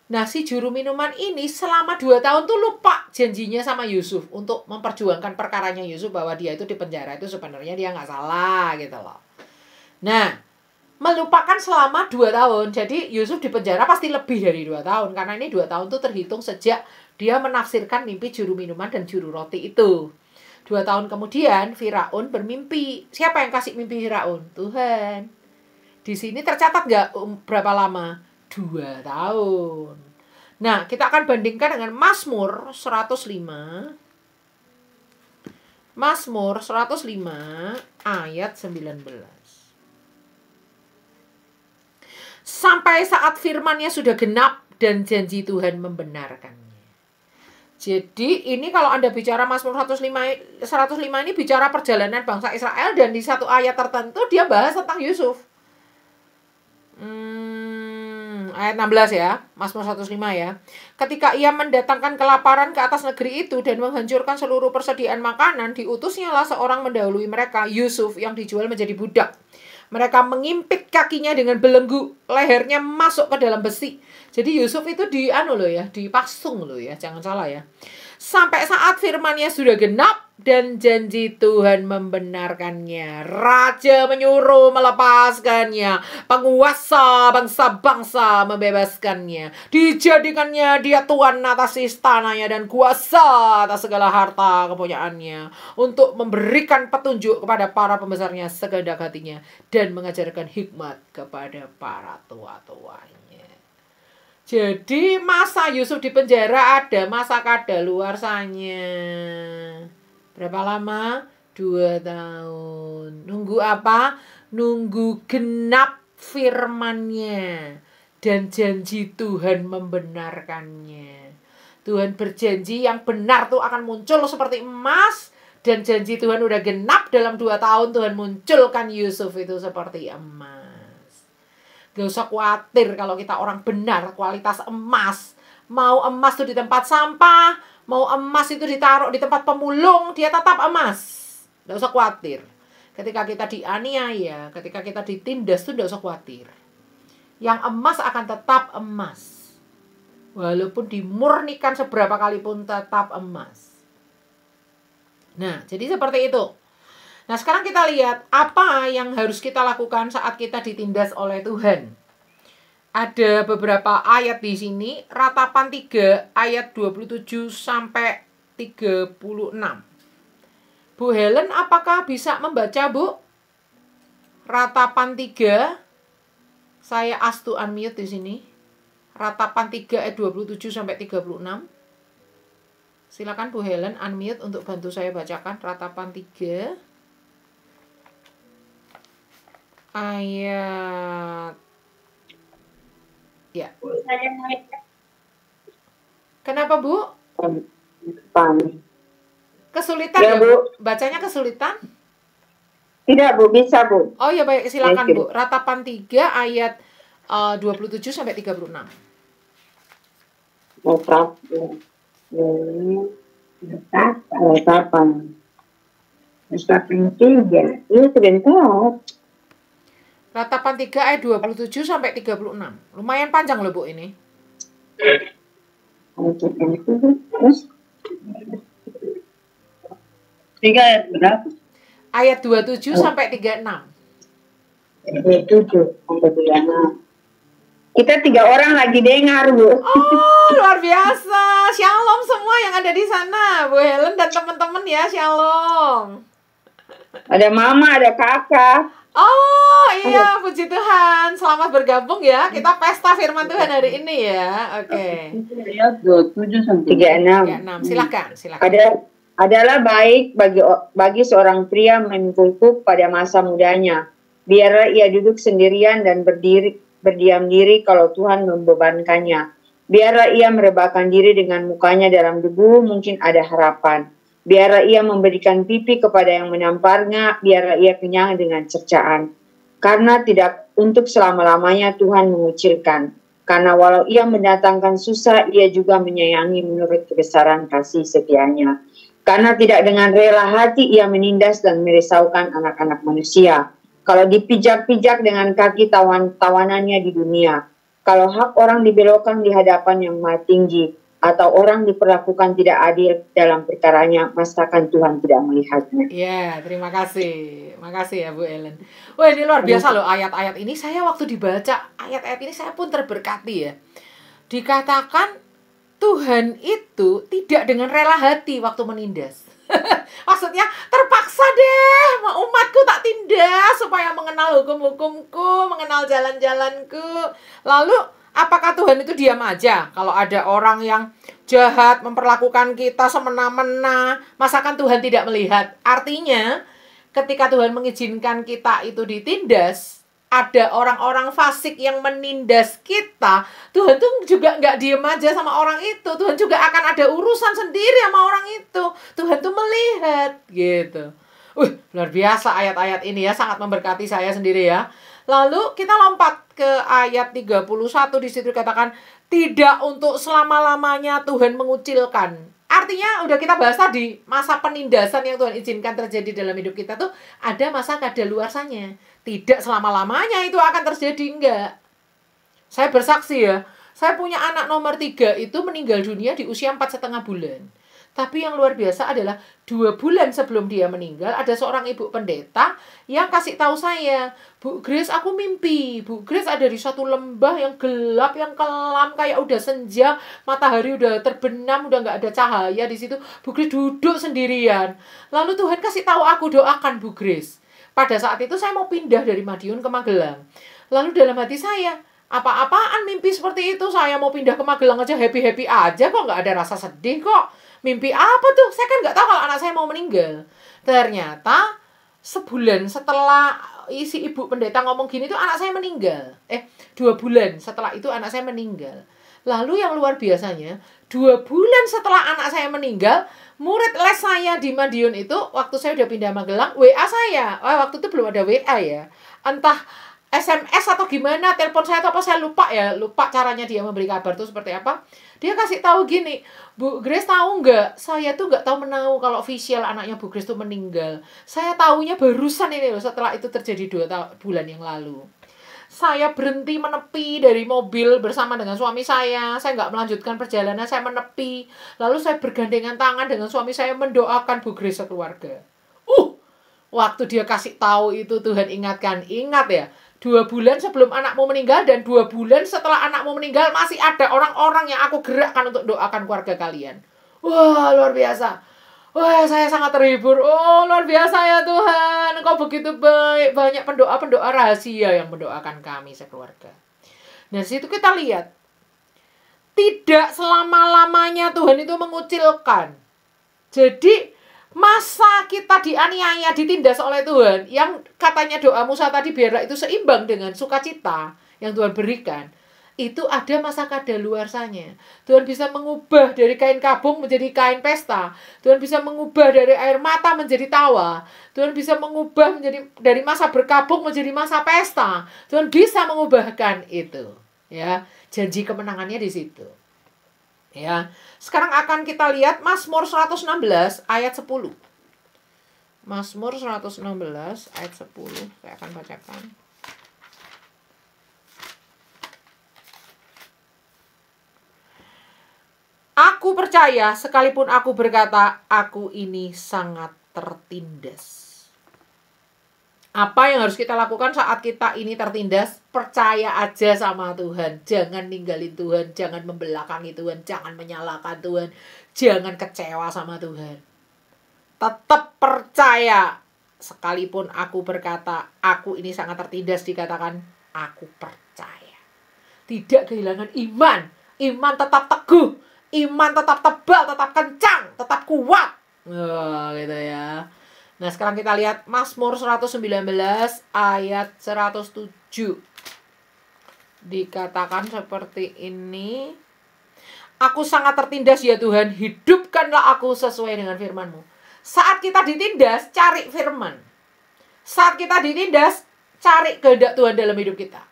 Nah, si juru minuman ini selama 2 tahun tuh lupa janjinya sama Yusuf untuk memperjuangkan perkaranya Yusuf bahwa dia itu di penjara itu sebenarnya dia nggak salah gitu loh. Nah, melupakan selama 2 tahun. Jadi Yusuf di penjara pasti lebih dari 2 tahun. Karena ini 2 tahun tuh terhitung sejak dia menafsirkan mimpi juru minuman dan juru roti itu. 2 tahun kemudian Firaun bermimpi. Siapa yang kasih mimpi Firaun? Tuhan. Di sini tercatat nggak berapa lama? 2 tahun. Nah, kita akan bandingkan dengan Mazmur 105. Mazmur 105 ayat 19. Sampai saat firman-Nya sudah genap dan janji Tuhan membenarkannya. Jadi, ini kalau Anda bicara Mazmur 105 ini bicara perjalanan bangsa Israel, dan di satu ayat tertentu dia bahas tentang Yusuf. Ayat 16 ya, Mazmur 105 ya. Ketika ia mendatangkan kelaparan ke atas negeri itu dan menghancurkan seluruh persediaan makanan, diutusnyalah seorang mendahului mereka, Yusuf, yang dijual menjadi budak. Mereka mengimpit kakinya dengan belenggu, lehernya masuk ke dalam besi. Jadi Yusuf itu dipasung loh ya, jangan salah ya. Sampai saat firman-Nya sudah genap dan janji Tuhan membenarkannya. Raja menyuruh melepaskannya. Penguasa bangsa-bangsa membebaskannya. Dijadikannya dia tuan atas istananya dan kuasa atas segala harta kepunyaannya. Untuk memberikan petunjuk kepada para pembesarnya sekehendak hatinya. Dan mengajarkan hikmat kepada para tua-tuanya. Jadi masa Yusuf di penjara ada masa kadaluarsanya. Berapa lama? 2 tahun. Nunggu apa? Nunggu genap firman-Nya. Dan janji Tuhan membenarkannya. Tuhan berjanji yang benar tuh akan muncul seperti emas. Dan janji Tuhan udah genap dalam 2 tahun. Tuhan munculkan Yusuf itu seperti emas. Gak usah khawatir kalau kita orang benar, kualitas emas. Mau emas itu di tempat sampah, mau emas itu ditaruh di tempat pemulung, dia tetap emas. Gak usah khawatir. Ketika kita dianiaya, ketika kita ditindas itu gak usah khawatir. Yang emas akan tetap emas. Walaupun dimurnikan seberapa kali pun tetap emas. Nah, jadi seperti itu. Nah, sekarang kita lihat apa yang harus kita lakukan saat kita ditindas oleh Tuhan. Ada beberapa ayat di sini, Ratapan 3 ayat 27 sampai 36. Bu Helen, apakah bisa membaca, Bu? Ratapan 3, saya ask to unmute di sini. Ratapan 3 ayat 27 sampai 36. Silakan Bu Helen unmute untuk bantu saya bacakan Ratapan 3. Ayat ya. Kenapa, Bu? Kesulitan ya, Bu? Bacanya kesulitan? Tidak, Bu, bisa, Bu. Oh ya, baik, silakan, Bu. Ratapan 3 ayat 27 sampai 36. Ratapan Ratapan 3. Iya, sebentar. Ratapan 3 ayat 27 sampai 36. Lumayan panjang loh, Bu, ini. Terus 3 ayat berapa? Ayat 27 sampai 36. Ayat 7 sampai 36. Kita 3 orang lagi dengar, Bu. Oh, luar biasa. Shalom semua yang ada di sana. Bu Helen dan teman-teman ya, shalom. Ada mama, ada kakak. Oh iya, puji Tuhan. Selamat bergabung ya. Kita pesta firman Tuhan hari ini ya. Oke. Ayat 27 sampai 36. Silakan. Adalah baik bagi seorang pria memikul pada masa mudanya. Biarlah ia duduk sendirian dan berdiam diri kalau Tuhan membebankannya. Biarlah ia merebahkan diri dengan mukanya dalam debu, mungkin ada harapan. Biarlah ia memberikan pipi kepada yang menamparnya, biarlah ia kenyang dengan cercaan. Karena tidak untuk selama-lamanya Tuhan mengucilkan. Karena walau ia mendatangkan susah, ia juga menyayangi menurut kebesaran kasih setianya. Karena tidak dengan rela hati ia menindas dan merisaukan anak-anak manusia. Kalau dipijak-pijak dengan kaki tawanannya di dunia. Kalau hak orang dibelokkan di hadapan yang maha tinggi, atau orang diperlakukan tidak adil dalam perkaranya, masakan Tuhan tidak melihatnya. Ya, terima kasih. Makasih ya Bu Ellen. Wah, ini luar biasa loh ayat-ayat ini. Saya waktu dibaca ayat-ayat ini saya pun terberkati ya. Dikatakan Tuhan itu tidak dengan rela hati waktu menindas. Maksudnya terpaksa deh umatku tak tindas supaya mengenal hukum-hukumku, mengenal jalan-jalanku. Lalu apakah Tuhan itu diam aja kalau ada orang yang jahat memperlakukan kita semena-mena? Masakan Tuhan tidak melihat? Artinya ketika Tuhan mengizinkan kita itu ditindas, ada orang-orang fasik yang menindas kita, Tuhan tuh juga nggak diem aja sama orang itu. Tuhan juga akan ada urusan sendiri sama orang itu. Tuhan tuh melihat gitu. Luar biasa ayat-ayat ini ya, sangat memberkati saya sendiri ya. Lalu kita lompat ke ayat 31, di situ dikatakan tidak untuk selama-lamanya Tuhan mengucilkan. Artinya udah kita bahas tadi, masa penindasan yang Tuhan izinkan terjadi dalam hidup kita tuh ada masa kadaluarsanya. Tidak selama-lamanya itu akan terjadi, enggak. Saya bersaksi ya, saya punya anak nomor 3 itu meninggal dunia di usia 4,5 bulan. Tapi yang luar biasa adalah 2 bulan sebelum dia meninggal, ada seorang ibu pendeta yang kasih tahu saya, Bu Grace, aku mimpi. Bu Grace ada di suatu lembah yang gelap, yang kelam, kayak udah senja, matahari udah terbenam, udah nggak ada cahaya di situ. Bu Grace duduk sendirian. Lalu Tuhan kasih tahu aku, doakan Bu Grace. Pada saat itu saya mau pindah dari Madiun ke Magelang. Lalu dalam hati saya, apa-apaan mimpi seperti itu? Saya mau pindah ke Magelang aja happy-happy aja kok, nggak ada rasa sedih kok. Mimpi apa tuh? Saya kan nggak tahu kalau anak saya mau meninggal. Ternyata sebulan setelah si ibu pendeta ngomong gini tuh anak saya meninggal. 2 bulan setelah itu anak saya meninggal. Lalu yang luar biasanya, 2 bulan setelah anak saya meninggal, murid les saya di Madiun itu, waktu saya udah pindah Magelang, WA saya. Waktu itu belum ada WA ya. Entah SMS atau gimana, telepon saya atau apa, saya lupa ya. Lupa caranya dia memberi kabar tuh seperti apa. Dia kasih tahu gini, Bu Grace tahu nggak? Saya tuh nggak tahu menau kalau official anaknya Bu Grace tuh meninggal. Saya tahunya barusan ini loh, setelah itu terjadi 2 bulan yang lalu. Saya berhenti menepi dari mobil bersama dengan suami saya. Saya nggak melanjutkan perjalanan, saya menepi. Lalu saya bergandengan tangan dengan suami saya mendoakan Bu Grace sekeluarga. Waktu dia kasih tahu itu Tuhan ingatkan, ingat ya. 2 bulan sebelum anakmu meninggal dan 2 bulan setelah anakmu meninggal masih ada orang-orang yang aku gerakkan untuk doakan keluarga kalian. Wah, luar biasa. Wah, saya sangat terhibur. Oh, luar biasa ya Tuhan. Engkau begitu baik. Banyak pendoa-pendoa rahasia yang mendoakan kami sekeluarga. Nah, situ kita lihat. Tidak selama-lamanya Tuhan itu mengucilkan. Jadi, masa kita dianiaya, ditindas oleh Tuhan, yang katanya doa Musa tadi biarlah itu seimbang dengan sukacita yang Tuhan berikan, itu ada masa kadaluarsanya. Tuhan bisa mengubah dari kain kabung menjadi kain pesta. Tuhan bisa mengubah dari air mata menjadi tawa. Tuhan bisa mengubah dari masa berkabung menjadi masa pesta. Tuhan bisa mengubahkan itu. Ya, janji kemenangannya di situ. Ya, sekarang akan kita lihat Mazmur 116 ayat 10. Mazmur 116 ayat 10. Saya akan bacakan. Aku percaya sekalipun aku berkata, aku ini sangat tertindas. Apa yang harus kita lakukan saat kita ini tertindas? Percaya aja sama Tuhan. Jangan ninggalin Tuhan. Jangan membelakangi Tuhan. Jangan menyalahkan Tuhan. Jangan kecewa sama Tuhan. Tetap percaya. Sekalipun aku berkata, aku ini sangat tertindas, dikatakan, aku percaya. Tidak kehilangan iman. Iman tetap teguh. Iman tetap tebal, tetap kencang, tetap kuat. Gitu ya. Nah, sekarang kita lihat Mazmur 119 ayat 107. Dikatakan seperti ini. Aku sangat tertindas ya Tuhan, hidupkanlah aku sesuai dengan firman-Mu. Saat kita ditindas, cari firman. Saat kita ditindas, cari kehendak Tuhan dalam hidup kita.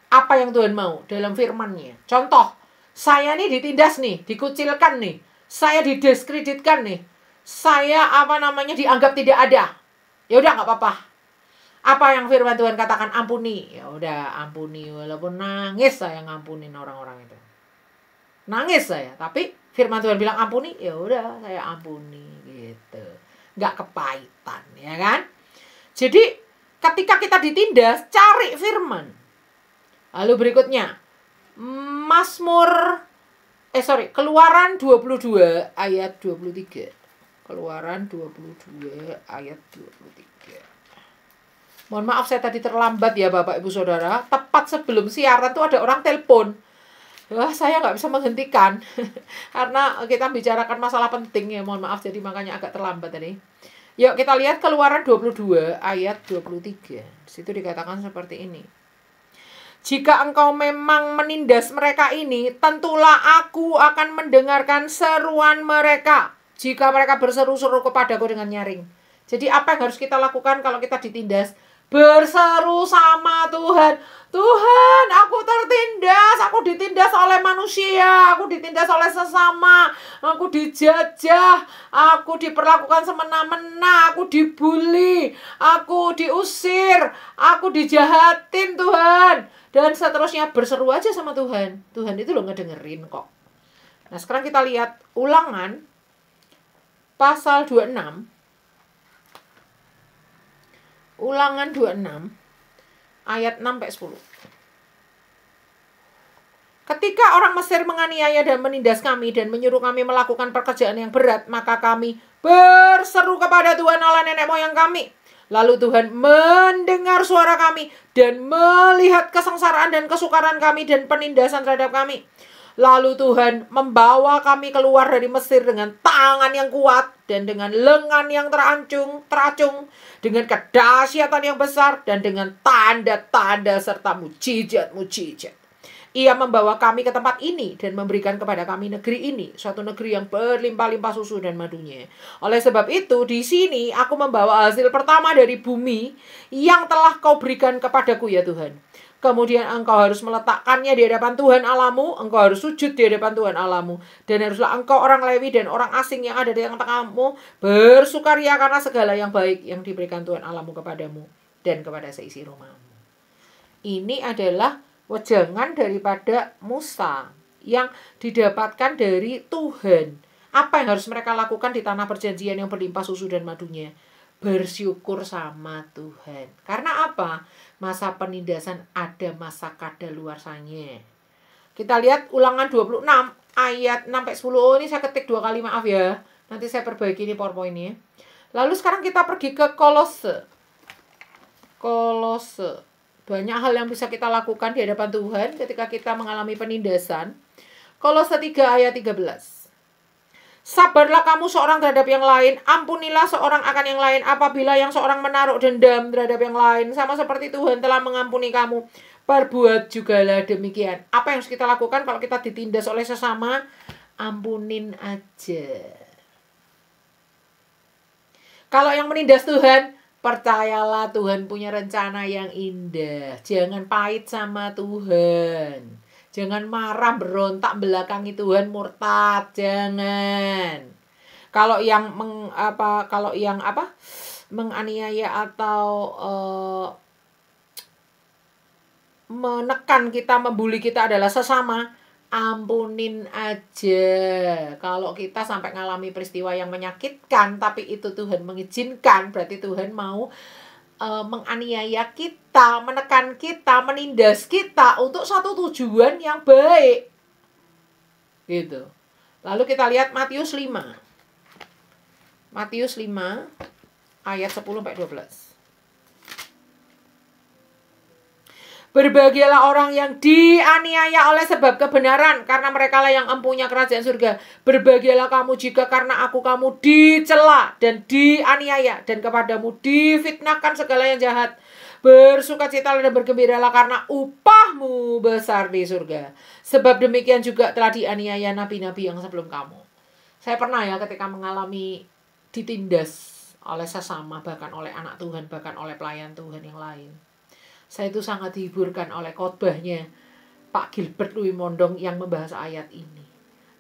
Apa yang Tuhan mau dalam firman-Nya. Contoh, saya nih ditindas nih, dikucilkan nih. Saya didiskreditkan nih. Saya dianggap tidak ada. Ya udah nggak apa-apa. Apa yang firman Tuhan katakan, ampuni. Ya udah ampuni, walaupun nangis saya ngampunin orang-orang itu. Nangis saya, tapi firman Tuhan bilang ampuni, ya udah saya ampuni gitu. Nggak kepahitan, ya kan? Jadi ketika kita ditindas, cari firman. Lalu berikutnya Keluaran 22 ayat 23. Keluaran 22 ayat 23. Mohon maaf saya tadi terlambat ya Bapak Ibu Saudara. Tepat sebelum siaran tuh ada orang telepon. Wah, saya nggak bisa menghentikan. Karena kita bicarakan masalah penting ya. Mohon maaf jadi makanya agak terlambat tadi. Yuk kita lihat Keluaran 22 ayat 23. Di situ dikatakan seperti ini. Jika engkau memang menindas mereka ini, tentulah aku akan mendengarkan seruan mereka. Jika mereka berseru-seru kepadaku dengan nyaring. Jadi apa yang harus kita lakukan kalau kita ditindas? Berseru sama Tuhan. Tuhan, aku tertindas. Aku ditindas oleh manusia. Aku ditindas oleh sesama. Aku dijajah. Aku diperlakukan semena-mena. Aku dibully. Aku diusir. Aku dijahatin Tuhan. Dan seterusnya berseru aja sama Tuhan. Tuhan itu loh ngedengerin kok. Nah sekarang kita lihat Ulangan pasal 26. Ulangan 26 ayat 6-10. Ketika orang Mesir menganiaya dan menindas kami dan menyuruh kami melakukan pekerjaan yang berat, maka kami berseru kepada Tuhan Allah nenek moyang kami. Lalu Tuhan mendengar suara kami dan melihat kesengsaraan dan kesukaran kami dan penindasan terhadap kami. Lalu Tuhan membawa kami keluar dari Mesir dengan tangan yang kuat dan dengan lengan yang teracung, dengan kedahsyatan yang besar dan dengan tanda-tanda serta mujizat-mujizat. Ia membawa kami ke tempat ini dan memberikan kepada kami negeri ini, suatu negeri yang berlimpah-limpah susu dan madunya. Oleh sebab itu, di sini aku membawa hasil pertama dari bumi yang telah kau berikan kepadaku ya Tuhan. Kemudian engkau harus meletakkannya di hadapan Tuhan Allahmu, engkau harus sujud di hadapan Tuhan Allahmu, dan haruslah engkau orang Lewi dan orang asing yang ada di tengah-tengahmu bersukaria karena segala yang baik yang diberikan Tuhan Allahmu kepadamu dan kepada seisi rumahmu. Ini adalah wejangan daripada Musa yang didapatkan dari Tuhan. Apa yang harus mereka lakukan di tanah perjanjian yang berlimpah susu dan madunya? Bersyukur sama Tuhan. Karena apa? Masa penindasan ada masa kadaluarsanya. Kita lihat Ulangan 26 ayat 6-10. Oh, ini saya ketik 2 kali, maaf ya. Nanti saya perbaiki ini PowerPoint-nya. Lalu sekarang kita pergi ke Kolose. Banyak hal yang bisa kita lakukan di hadapan Tuhan ketika kita mengalami penindasan. Kolose 3 ayat 13. Sabarlah kamu seorang terhadap yang lain, ampunilah seorang akan yang lain apabila yang seorang menaruh dendam terhadap yang lain. Sama seperti Tuhan telah mengampuni kamu, perbuat jugalah demikian. Apa yang harus kita lakukan kalau kita ditindas oleh sesama? Ampunin aja. Kalau yang menindas Tuhan, percayalah Tuhan punya rencana yang indah. Jangan pahit sama Tuhan. Jangan marah, berontak, belakangi Tuhan, murtad. Jangan. Kalau yang menganiaya atau menekan kita, membuli kita adalah sesama, ampunin aja. Kalau kita sampai ngalami peristiwa yang menyakitkan, tapi itu Tuhan mengizinkan, berarti Tuhan mau menganiaya kita, menekan kita, menindas kita untuk satu tujuan yang baik. Gitu. Lalu kita lihat Matius 5. Matius 5 ayat 10-12. Berbahagialah orang yang dianiaya oleh sebab kebenaran, karena merekalah yang empunya kerajaan surga. Berbahagialah kamu jika karena aku kamu dicela dan dianiaya, dan kepadamu difitnahkan segala yang jahat. Bersukacitalah dan bergembiralah karena upahmu besar di surga. Sebab demikian juga telah dianiaya nabi-nabi yang sebelum kamu. Saya pernah ya ketika mengalami ditindas oleh sesama, bahkan oleh anak Tuhan, bahkan oleh pelayan Tuhan yang lain. Saya itu sangat dihiburkan oleh khotbahnya Pak Gilbert Louis Mondong yang membahas ayat ini.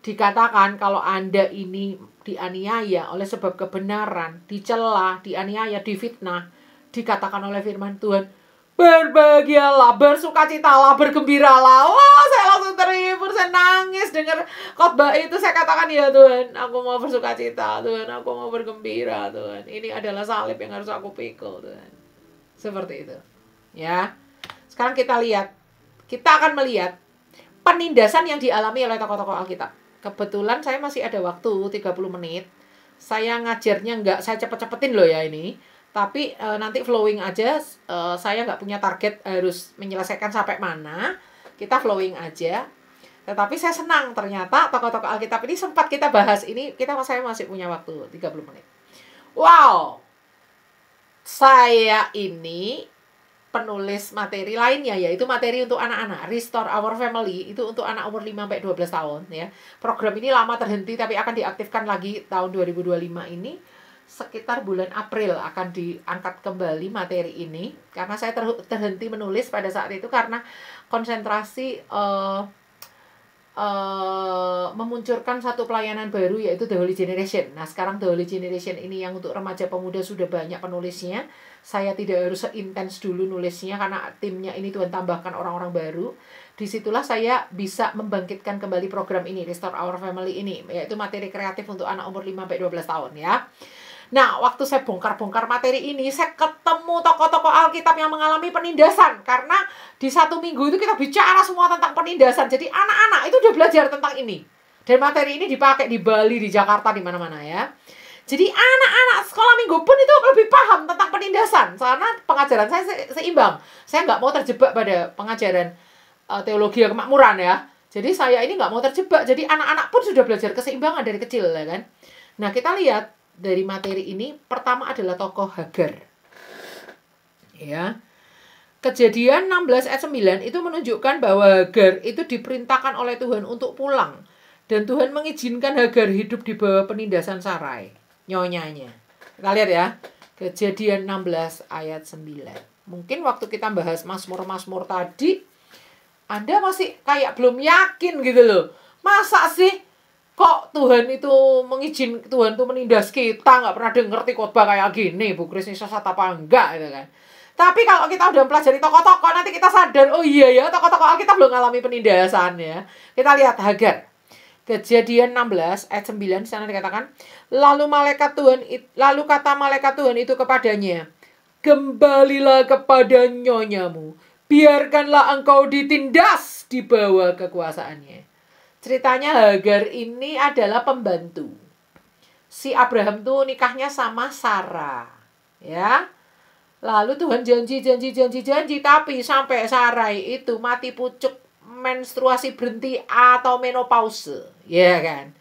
Dikatakan kalau Anda ini dianiaya oleh sebab kebenaran, dicela, dianiaya, difitnah, dikatakan oleh firman Tuhan, berbahagialah, bersukacitalah, bergembiralah. Wah, saya langsung terhibur, saya nangis dengar khotbah itu. Saya katakan, ya Tuhan, aku mau bersukacita, Tuhan, aku mau bergembira, Tuhan. Ini adalah salib yang harus aku pikul, Tuhan. Seperti itu. Ya, sekarang kita akan melihat penindasan yang dialami oleh tokoh-tokoh Alkitab. Kebetulan saya masih ada waktu 30 menit. Saya ngajarnya saya cepet-cepetin loh ya ini. Tapi nanti flowing aja, saya nggak punya target harus menyelesaikan sampai mana. Kita flowing aja. Tetapi saya senang ternyata tokoh-tokoh Alkitab ini sempat kita bahas ini. Saya masih punya waktu 30 menit. Wow, saya ini penulis materi lainnya, yaitu materi untuk anak-anak, Restore Our Family, itu untuk anak umur 5-12 tahun ya. Program ini lama terhenti tapi akan diaktifkan lagi tahun 2025 ini. Sekitar bulan April akan diangkat kembali materi ini, karena saya terhenti menulis pada saat itu karena konsentrasi memunculkan satu pelayanan baru, yaitu The Holy Generation. Nah, sekarang The Holy Generation ini yang untuk remaja pemuda sudah banyak penulisnya. Saya tidak harus seintens dulu nulisnya karena timnya ini Tuhan tambahkan orang-orang baru. Disitulah saya bisa membangkitkan kembali program ini, Restore Our Family ini, yaitu materi kreatif untuk anak umur 5-12 tahun ya. Nah, waktu saya bongkar-bongkar materi ini, saya ketemu tokoh-tokoh Alkitab yang mengalami penindasan. Karena di 1 minggu itu kita bicara semua tentang penindasan. Jadi anak-anak itu udah belajar tentang ini. Dan materi ini dipakai di Bali, di Jakarta, di mana-mana ya. Jadi anak-anak sekolah minggu pun itu lebih paham tentang penindasan. Karena pengajaran saya seimbang. Saya nggak mau terjebak pada pengajaran teologi kemakmuran ya. Jadi saya ini nggak mau terjebak. Jadi anak-anak pun sudah belajar keseimbangan dari kecil ya kan. Nah, kita lihat dari materi ini, pertama adalah tokoh Hagar. Ya. Kejadian 16 ayat 9 itu menunjukkan bahwa Hagar itu diperintahkan oleh Tuhan untuk pulang. Dan Tuhan mengizinkan Hagar hidup di bawah penindasan Sarai, nyonyanya. Kita lihat ya. Kejadian 16 ayat 9. Mungkin waktu kita bahas Mazmur-Mazmur tadi, Anda masih kayak belum yakin gitu loh. Masa sih kok Tuhan itu Tuhan tuh menindas kita, nggak pernah ngerti khotbah kayak gini, Bu Kris ini sesat apa enggak gitu kan. Tapi kalau kita udah pelajari tokoh-tokoh, nanti kita sadar, oh iya ya, tokoh-tokoh Alkitab belum mengalami penindasan ya. Kita lihat Hagar. Kejadian 16 ayat 9 sana dikatakan, lalu kata malaikat Tuhan itu kepadanya, kembalilah kepada nyonyamu, biarkanlah engkau ditindas di bawah kekuasaannya. Ceritanya Hagar ini adalah pembantu. Si Abraham tuh nikahnya sama Sarah. Ya. Lalu Tuhan janji, tapi sampai Sarai itu mati pucuk, menstruasi berhenti atau menopause. Ya kan.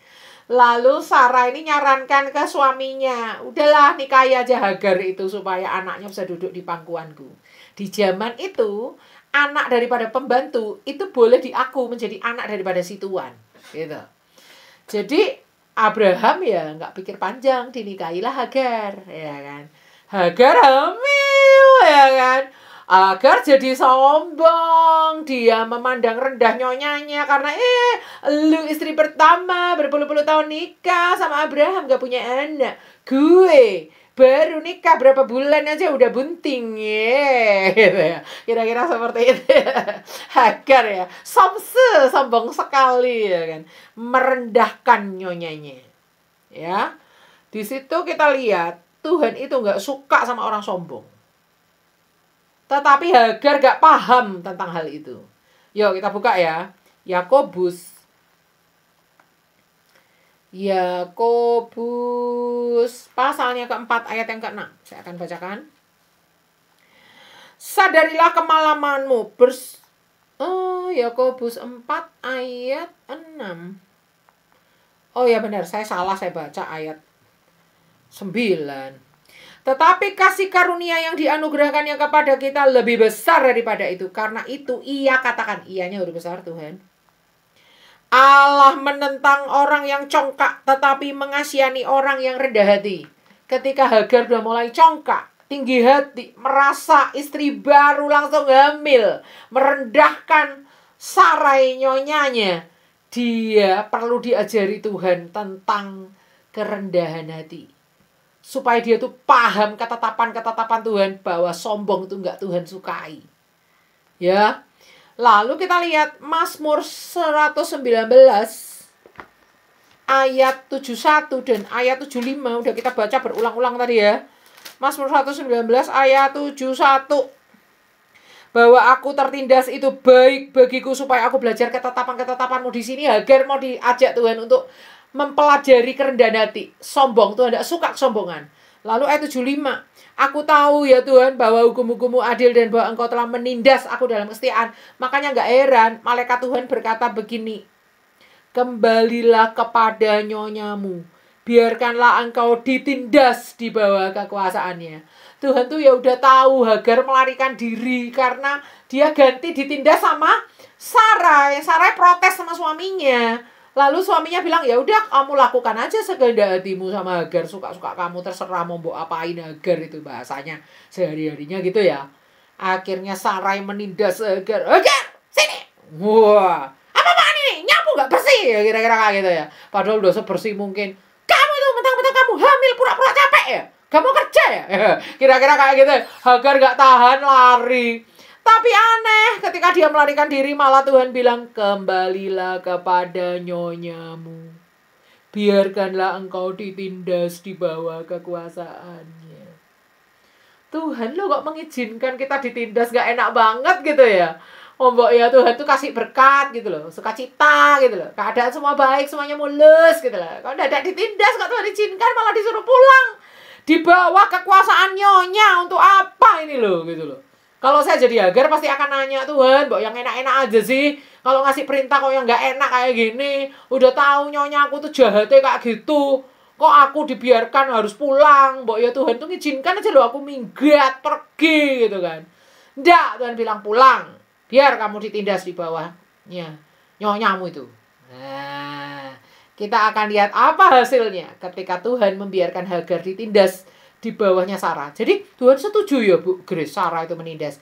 Lalu Sarah ini nyarankan ke suaminya, udahlah nikahi aja Hagar itu supaya anaknya bisa duduk di pangkuanku. Di zaman itu, anak daripada pembantu itu boleh diaku menjadi anak daripada si tuan, gitu. Jadi Abraham ya nggak pikir panjang, dinikahilah Hagar, ya kan. Hagar hamil, ya kan. Agar jadi sombong, dia memandang rendah nyonyanya karena lu istri pertama berpuluh-puluh tahun nikah sama Abraham gak punya anak. Gue baru nikah berapa bulan aja udah bunting gitu ya. Kira-kira seperti itu. Hagar ya, sombong sekali ya kan, merendahkan nyonyanya. Ya, di situ kita lihat Tuhan itu nggak suka sama orang sombong. Tetapi Hagar gak paham tentang hal itu. Yuk kita buka ya. Yakobus pasalnya keempat ayat yang ke-6. Saya akan bacakan. Sadarilah kemalamanmu. Yakobus 4 ayat 6. Oh ya benar, saya salah, saya baca ayat 9. Tetapi kasih karunia yang dianugerahkannya kepada kita lebih besar daripada itu. Karena itu ia katakan, ianya huruf besar Tuhan. Allah menentang orang yang congkak, tetapi mengasihani orang yang rendah hati. Ketika Hagar sudah mulai congkak, tinggi hati, merasa istri baru langsung hamil, merendahkan Sarai nyonyanya, dia perlu diajari Tuhan tentang kerendahan hati. Supaya dia tuh paham ketetapan-ketetapan Tuhan bahwa sombong itu enggak Tuhan sukai. Ya. Lalu kita lihat Mazmur 119 ayat 71 dan ayat 75. Udah kita baca berulang-ulang tadi ya. Mazmur 119 ayat 71. Bahwa aku tertindas itu baik bagiku supaya aku belajar ketetapan-ketetapanmu. Di sini Hagar mau diajak Tuhan untuk mempelajari kerendahan hati. Sombong, Tuhan tidak suka kesombongan. Lalu ayat 75. Aku tahu ya Tuhan bahwa hukum-hukummu adil dan bahwa engkau telah menindas aku dalam kesetiaan. Makanya gak heran malaikat Tuhan berkata begini. Kembalilah kepada nyonyamu. Biarkanlah engkau ditindas di bawah kekuasaannya. Tuhan tuh ya udah tahu Hagar melarikan diri karena dia ganti ditindas sama Sarai. Sarai protes sama suaminya. Lalu suaminya bilang, ya udah kamu lakukan aja sekehendak hatimu sama Hagar. Suka-suka kamu, terserah mau apain Hagar, itu bahasanya sehari-harinya gitu ya. Akhirnya Sarai menindas Hagar. Hagar, sini. Wah, apa-apaan ini? Nyapu gak bersih? Ya, kira-kira kayak gitu ya. Padahal udah sebersih mungkin. Kamu itu mentang-mentang kamu hamil pura-pura capek ya? Kamu kerja ya? Kira-kira kayak gitu. Hagar gak tahan, lari. Tapi aneh, ketika dia melarikan diri malah Tuhan bilang, kembalilah kepada nyonyamu. Biarkanlah engkau ditindas di bawah kekuasaannya. Tuhan lo kok mengizinkan kita ditindas, gak enak banget gitu ya. Mbok ya Tuhan tuh kasih berkat gitu loh, sukacita gitu loh. Keadaan semua baik, semuanya mulus gitu loh. Kalau dadak ditindas, kok Tuhan izinkan malah disuruh pulang. Di bawah kekuasaan nyonya, untuk apa ini loh gitu loh. Kalau saya jadi Hagar pasti akan nanya, Tuhan, mbok yang enak-enak aja sih. Kalau ngasih perintah kok yang gak enak kayak gini. Udah tahu nyonya aku tuh jahatnya kayak gitu. Kok aku dibiarkan harus pulang. Mbok ya Tuhan tuh ngizinkan aja loh aku minggat, pergi gitu kan. Nggak, Tuhan bilang pulang. Biar kamu ditindas di bawahnya nyonyamu itu. Nah, kita akan lihat apa hasilnya ketika Tuhan membiarkan Hagar ditindas di bawahnya Sarah. Jadi Tuhan setuju ya Bu Grace Sarah itu menindas?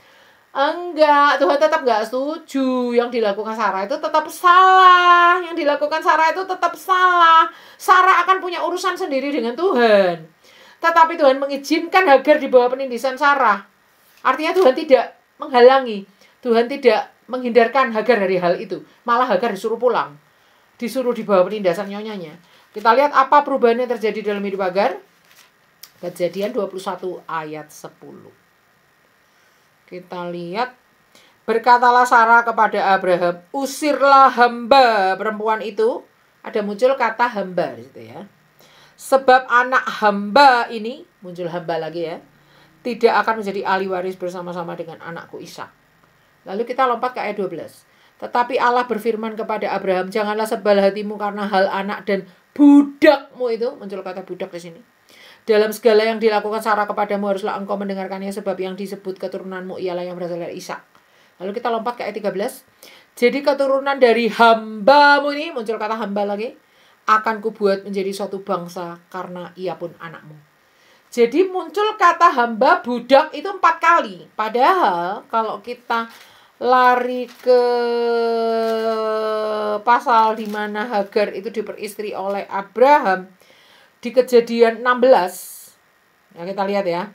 Enggak, Tuhan tetap enggak setuju. Yang dilakukan Sarah itu tetap salah. Yang dilakukan Sarah itu tetap salah. Sarah akan punya urusan sendiri dengan Tuhan. Tetapi Tuhan mengizinkan Hagar di bawah penindasan Sarah. Artinya Tuhan tidak menghalangi. Tuhan tidak menghindarkan Hagar dari hal itu. Malah Hagar disuruh pulang. Disuruh di bawah penindasan nyonyanya. Kita lihat apa perubahan yang terjadi dalam hidup Hagar. Kejadian 21 ayat 10. Kita lihat. Berkatalah Sarah kepada Abraham, usirlah hamba perempuan itu. Ada muncul kata hamba di situ ya. Sebab anak hamba ini, muncul hamba lagi ya, tidak akan menjadi ahli waris bersama-sama dengan anakku Ishak. Lalu kita lompat ke ayat 12. Tetapi Allah berfirman kepada Abraham, janganlah sebal hatimu karena hal anak dan budakmu itu, muncul kata budak di sini. Dalam segala yang dilakukan Sarah kepadamu haruslah engkau mendengarkannya, sebab yang disebut keturunanmu ialah yang berasal dari Ishak. Lalu kita lompat ke ayat 13. Jadi keturunan dari hambamu ini, muncul kata hamba lagi, akan kubuat menjadi suatu bangsa karena ia pun anakmu. Jadi muncul kata hamba budak itu 4 kali. Padahal kalau kita lari ke pasal di mana Hagar itu diperistri oleh Abraham di Kejadian 16. Ya, kita lihat ya.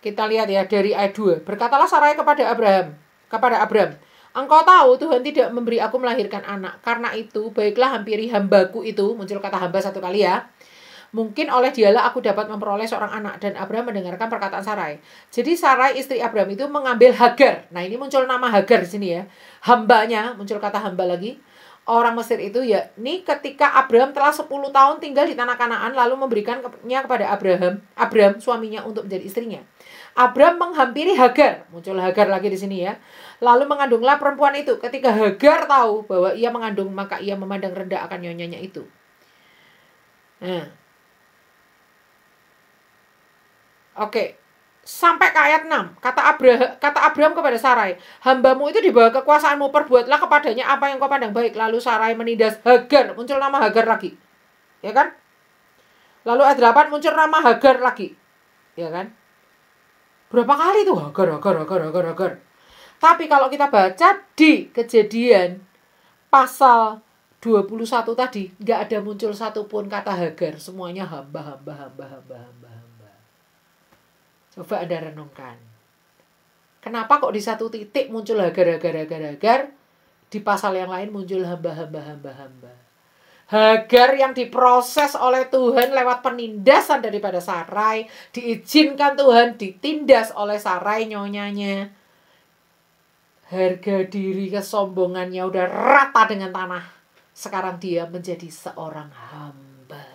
Kita lihat ya dari ayat 2. Berkatalah Sarai kepada Abram, engkau tahu Tuhan tidak memberi aku melahirkan anak. Karena itu baiklah hampiri hambaku itu. Muncul kata hamba 1 kali ya. Mungkin oleh dialah aku dapat memperoleh seorang anak. Dan Abram mendengarkan perkataan Sarai. Jadi Sarai istri Abram itu mengambil Hagar. Nah ini muncul nama Hagar di sini ya. Hambanya, muncul kata hamba lagi. Orang Mesir itu ya, ini ketika Abram telah 10 tahun tinggal di tanah Kanaan, lalu memberikannya kepada Abram suaminya untuk menjadi istrinya. Abram menghampiri Hagar, muncul Hagar lagi di sini ya. Lalu mengandunglah perempuan itu. Ketika Hagar tahu bahwa ia mengandung, maka ia memandang rendah akan nyonyanya itu. Nah, oke. Sampai ke ayat 6. Kata Abram kepada Sarai, hambamu itu di bawah kekuasaanmu, perbuatlah kepadanya apa yang kau pandang baik. Lalu Sarai menindas Hagar. Muncul nama Hagar lagi. Ya kan? Lalu ayat 8 muncul nama Hagar lagi. Ya kan? Berapa kali tuh Hagar. Tapi kalau kita baca di Kejadian pasal 21 tadi, nggak ada muncul satupun kata Hagar. Semuanya hamba. Coba Anda renungkan. Kenapa kok di satu titik muncul Hagar. Di pasal yang lain muncul hamba. Hagar yang diproses oleh Tuhan lewat penindasan daripada Sarai. Diizinkan Tuhan ditindas oleh Sarai nyonyanya. Harga diri kesombongannya udah rata dengan tanah. Sekarang dia menjadi seorang hamba.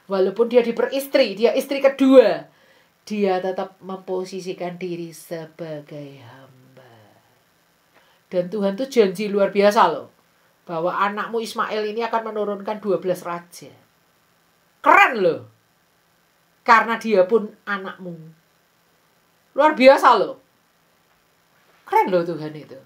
Walaupun dia diperistri, dia istri kedua, dia tetap memposisikan diri sebagai hamba. Dan Tuhan tuh janji luar biasa loh. Bahwa anakmu Ismail ini akan menurunkan 12 raja. Keren loh. Karena dia pun anakmu. Luar biasa loh. Keren loh Tuhan itu.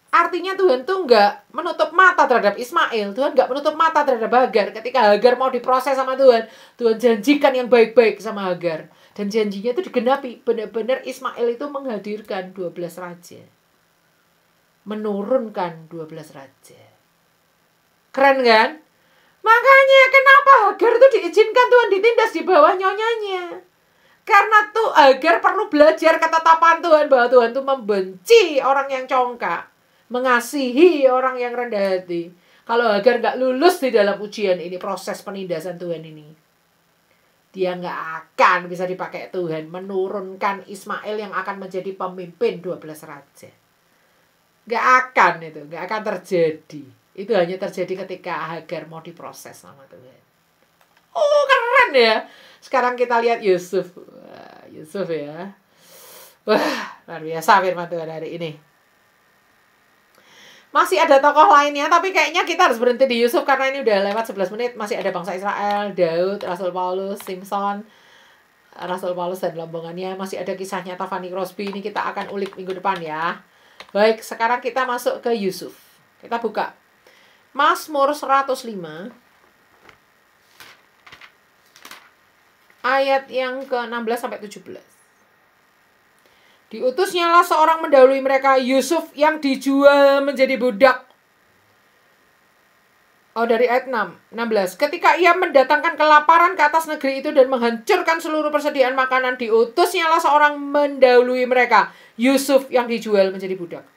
Artinya Tuhan tuh nggak menutup mata terhadap Ismail. Tuhan nggak menutup mata terhadap Hagar. Ketika Hagar mau diproses sama Tuhan, Tuhan janjikan yang baik-baik sama Hagar. Dan janjinya itu digenapi. Benar-benar Ismail itu menghadirkan 12 raja. Menurunkan 12 raja. Keren kan? Makanya kenapa Hagar itu diizinkan Tuhan ditindas di bawah nyonyanya. Karena tuh Hagar perlu belajar ketetapan Tuhan. Bahwa Tuhan tuh membenci orang yang congkak. Mengasihi orang yang rendah hati. Kalau Hagar gak lulus di dalam ujian ini, proses penindasan Tuhan ini, dia nggak akan bisa dipakai Tuhan menurunkan Ismail yang akan menjadi pemimpin 12 raja. Nggak akan itu, nggak akan terjadi. Itu hanya terjadi ketika Hagar mau diproses sama Tuhan. Oh keren ya. Sekarang kita lihat Yusuf. Wah, Yusuf ya. Wah luar biasa firman Tuhan hari ini. Masih ada tokoh lainnya, tapi kayaknya kita harus berhenti di Yusuf karena ini udah lewat 11 menit. Masih ada bangsa Israel, Daud, Rasul Paulus, Simpson, Rasul Paulus dan rombongannya. Masih ada kisah nyata Fanny Crosby. Ini kita akan ulik minggu depan ya. Baik, sekarang kita masuk ke Yusuf. Kita buka Mazmur 105 ayat yang ke-16 sampai 17. Diutusnyalah seorang mendahului mereka, Yusuf yang dijual menjadi budak. Oh, dari ayat 16. Ketika ia mendatangkan kelaparan ke atas negeri itu dan menghancurkan seluruh persediaan makanan, diutusnyalah seorang mendahului mereka, Yusuf yang dijual menjadi budak.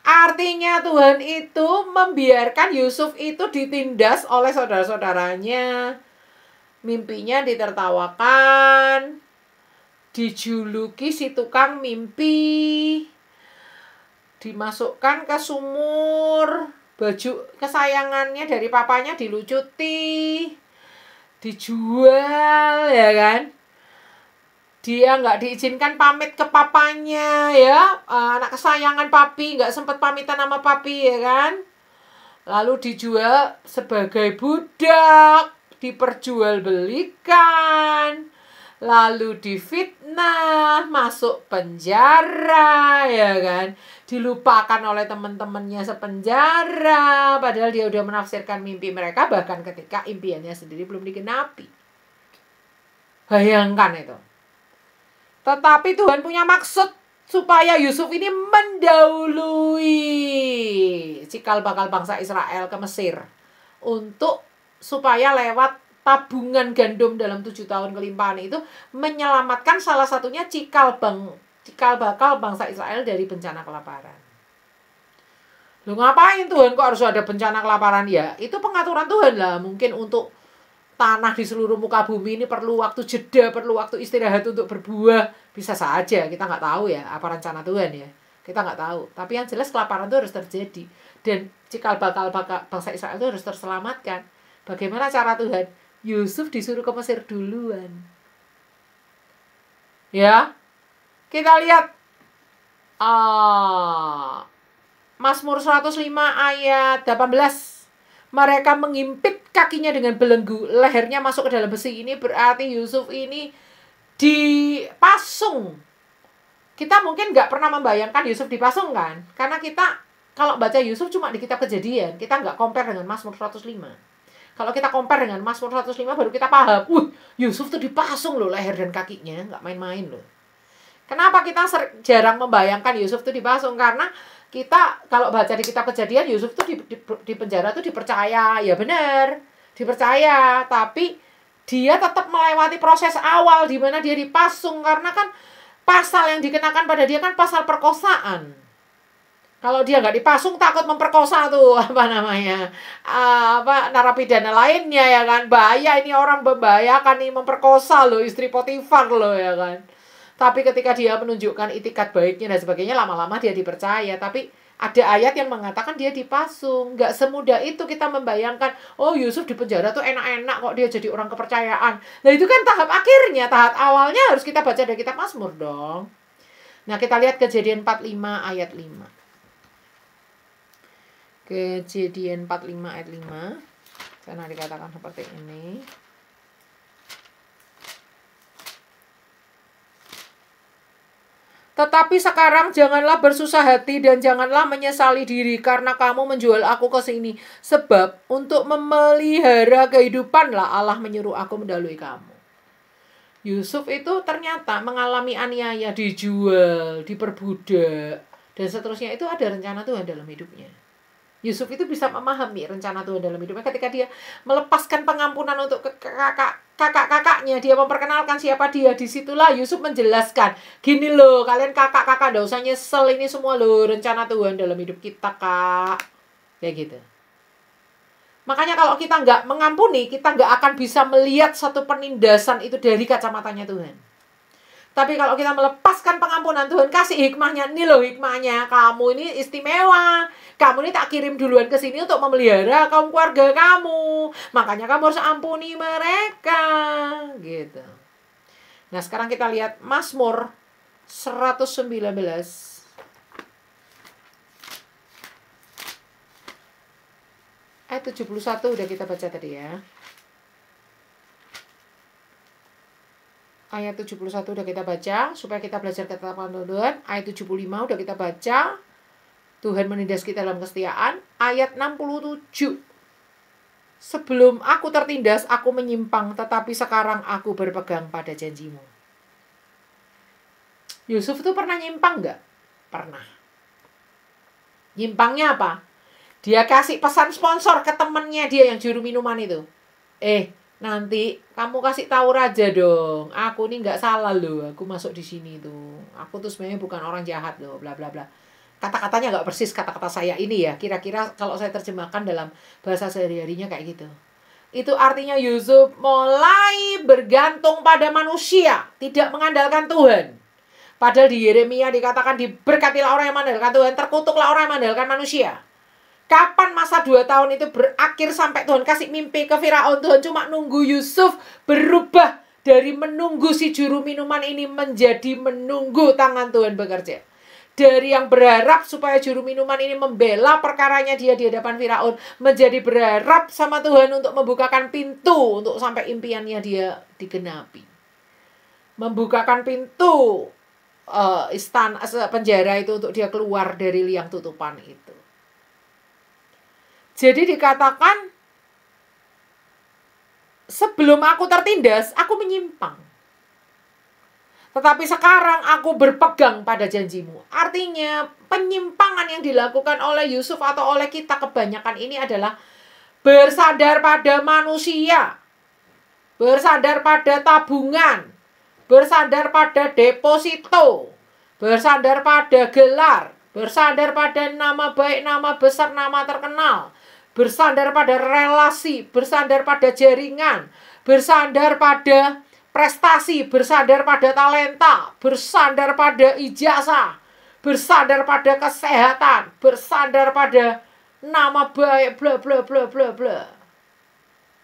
Artinya Tuhan itu membiarkan Yusuf itu ditindas oleh saudara-saudaranya. Mimpinya ditertawakan, dijuluki si tukang mimpi, dimasukkan ke sumur, baju kesayangannya dari papanya dilucuti, dijual ya kan. Dia nggak diizinkan pamit ke papanya ya, anak kesayangan papi nggak sempat pamitan sama papi ya kan. Lalu dijual sebagai budak, diperjualbelikan, lalu difitnah. difitnah, masuk penjara, ya kan? Dilupakan oleh teman-temannya sepenjara, padahal dia udah menafsirkan mimpi mereka bahkan ketika impiannya sendiri belum digenapi. Bayangkan itu. Tetapi Tuhan punya maksud supaya Yusuf ini mendahului cikal bakal bangsa Israel ke Mesir, untuk supaya lewat tabungan gandum dalam 7 tahun kelimpahan itu menyelamatkan salah satunya cikal bakal bangsa Israel dari bencana kelaparan. Loh, ngapain Tuhan kok harus ada bencana kelaparan? Ya, itu pengaturan Tuhan lah. Mungkin untuk tanah di seluruh muka bumi ini perlu waktu jeda, perlu waktu istirahat untuk berbuah. Bisa saja, kita nggak tahu ya apa rencana Tuhan ya. Kita nggak tahu. Tapi yang jelas kelaparan itu harus terjadi. Dan cikal bakal bangsa Israel itu harus terselamatkan. Bagaimana cara Tuhan? Yusuf disuruh ke Mesir duluan. Ya. Kita lihat Mazmur 105 ayat 18. Mereka mengimpit kakinya dengan belenggu, lehernya masuk ke dalam besi. Ini berarti Yusuf ini dipasung. Kita mungkin nggak pernah membayangkan Yusuf dipasung kan? Karena kita kalau baca Yusuf cuma di kitab Kejadian, kita nggak compare dengan Mazmur 105. Kalau kita compare dengan Mazmur 105 baru kita paham, Yusuf tuh dipasung loh leher dan kakinya, nggak main-main loh. Kenapa kita jarang membayangkan Yusuf tuh dipasung? Karena kita kalau baca di kitab Kejadian, Yusuf tuh di penjara tuh dipercaya, ya benar, dipercaya, tapi dia tetap melewati proses awal di mana dia dipasung, karena kan pasal yang dikenakan pada dia kan pasal perkosaan. Kalau dia nggak dipasung takut memperkosa tuh narapidana lainnya, ya kan? Bahaya, ini orang membahayakan nih, memperkosa loh istri Potifar loh, ya kan? Tapi ketika dia menunjukkan itikat baiknya dan sebagainya, lama-lama dia dipercaya. Tapi ada ayat yang mengatakan dia dipasung. Nggak semudah itu kita membayangkan, oh Yusuf di penjara tuh enak-enak kok dia jadi orang kepercayaan. Nah itu kan tahap akhirnya, tahap awalnya harus kita baca dari kitab Mazmur dong. Nah kita lihat Kejadian 45 ayat 5. Kejadian 45 ayat 5. Sana dikatakan seperti ini. Tetapi sekarang janganlah bersusah hati dan janganlah menyesali diri karena kamu menjual aku ke sini. Sebab untuk memelihara kehidupanlah Allah menyuruh aku mendahului kamu. Yusuf itu ternyata mengalami aniaya, dijual, diperbudak, dan seterusnya. Itu ada rencana Tuhan dalam hidupnya. Yusuf itu bisa memahami rencana Tuhan dalam hidupnya ketika dia melepaskan pengampunan untuk kakak-kakaknya. Dia memperkenalkan siapa dia. Disitulah Yusuf menjelaskan, gini loh kalian kakak-kakak, gak usah nyesel, ini semua loh rencana Tuhan dalam hidup kita, kak. Kayak gitu. Makanya kalau kita nggak mengampuni, kita nggak akan bisa melihat satu penindasan itu dari kacamatanya Tuhan. Tapi kalau kita melepaskan pengampunan, Tuhan kasih hikmahnya. Ini loh hikmahnya, kamu ini istimewa. Kamu ini tak kirim duluan ke sini untuk memelihara kaum keluarga kamu. Makanya kamu harus ampuni mereka. Gitu. Nah sekarang kita lihat Mazmur 119. Ayat 71 udah kita baca tadi ya. Ayat 71 udah kita baca, supaya kita belajar ketetapan Tuhan. Ayat 75 udah kita baca, Tuhan menindas kita dalam kesetiaan. Ayat 67, sebelum aku tertindas, aku menyimpang, tetapi sekarang aku berpegang pada janjimu. Yusuf tuh pernah nyimpang nggak? Pernah. Nyimpangnya apa? Dia kasih pesan sponsor ke temennya dia yang juru minuman itu. Nanti kamu kasih tahu raja dong, aku ini nggak salah loh, aku masuk di sini tuh, aku tuh sebenarnya bukan orang jahat loh, bla bla bla. Kata-katanya nggak persis kata-kata saya ini ya, kira-kira kalau saya terjemahkan dalam bahasa sehari-harinya kayak gitu. Itu artinya Yusuf mulai bergantung pada manusia, tidak mengandalkan Tuhan. Padahal di Yeremia dikatakan diberkatilah orang yang mengandalkan Tuhan, terkutuklah orang yang mengandalkan manusia. Kapan masa 2 tahun itu berakhir sampai Tuhan kasih mimpi ke Firaun? Tuhan cuma nunggu Yusuf berubah dari menunggu si juru minuman ini menjadi menunggu tangan Tuhan bekerja. Dari yang berharap supaya juru minuman ini membela perkaranya dia di hadapan Firaun, menjadi berharap sama Tuhan untuk membukakan pintu untuk sampai impiannya dia digenapi. membukakan pintu istana penjara itu untuk dia keluar dari liang tutupan itu. Jadi dikatakan, sebelum aku tertindas, aku menyimpang. Tetapi sekarang aku berpegang pada janjimu. Artinya penyimpangan yang dilakukan oleh Yusuf atau oleh kita kebanyakan ini adalah bersandar pada manusia, bersandar pada tabungan, bersandar pada deposito, bersandar pada gelar, bersandar pada nama baik, nama besar, nama terkenal, bersandar pada relasi, bersandar pada jaringan, bersandar pada prestasi, bersandar pada talenta, bersandar pada ijazah, bersandar pada kesehatan, bersandar pada nama baik, bla bla bla bla bla.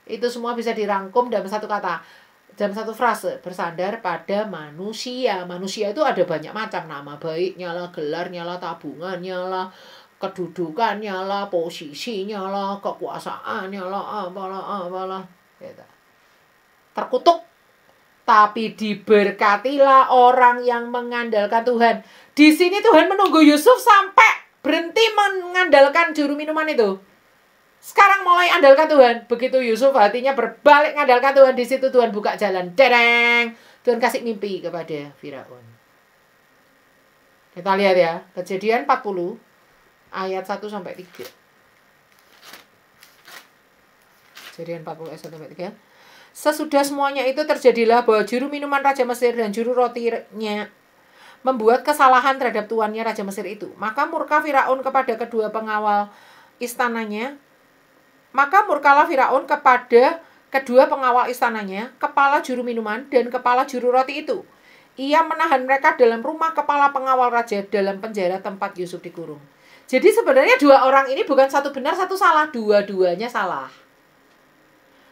Itu semua bisa dirangkum dalam satu kata, dalam satu frase, bersandar pada manusia. Manusia itu ada banyak macam, nama baiknya lah, gelarnya lah, tabungannya lah, kedudukannya lah, posisinya lah, kekuasaannya lah, apalah. Gitu. Terkutuk. Tapi diberkatilah orang yang mengandalkan Tuhan. Di sini Tuhan menunggu Yusuf sampai berhenti mengandalkan juru minuman itu. Sekarang mulai andalkan Tuhan. Begitu Yusuf hatinya berbalik mengandalkan Tuhan, di situ Tuhan buka jalan. Dereng. Tuhan kasih mimpi kepada Firaun. Kita lihat ya, Kejadian 40 ayat 1 sampai 3. Kejadian 40 ayat 1 sampai 3. Sesudah semuanya itu terjadilah bahwa juru minuman Raja Mesir dan juru rotinya membuat kesalahan terhadap tuannya Raja Mesir itu. Maka murka Firaun kepada kedua pengawal istananya. Maka murkalah Firaun kepada kedua pengawal istananya, kepala juru minuman dan kepala juru roti itu. Ia menahan mereka dalam rumah kepala pengawal raja dalam penjara tempat Yusuf dikurung. Jadi sebenarnya dua orang ini bukan satu benar satu salah, dua-duanya salah.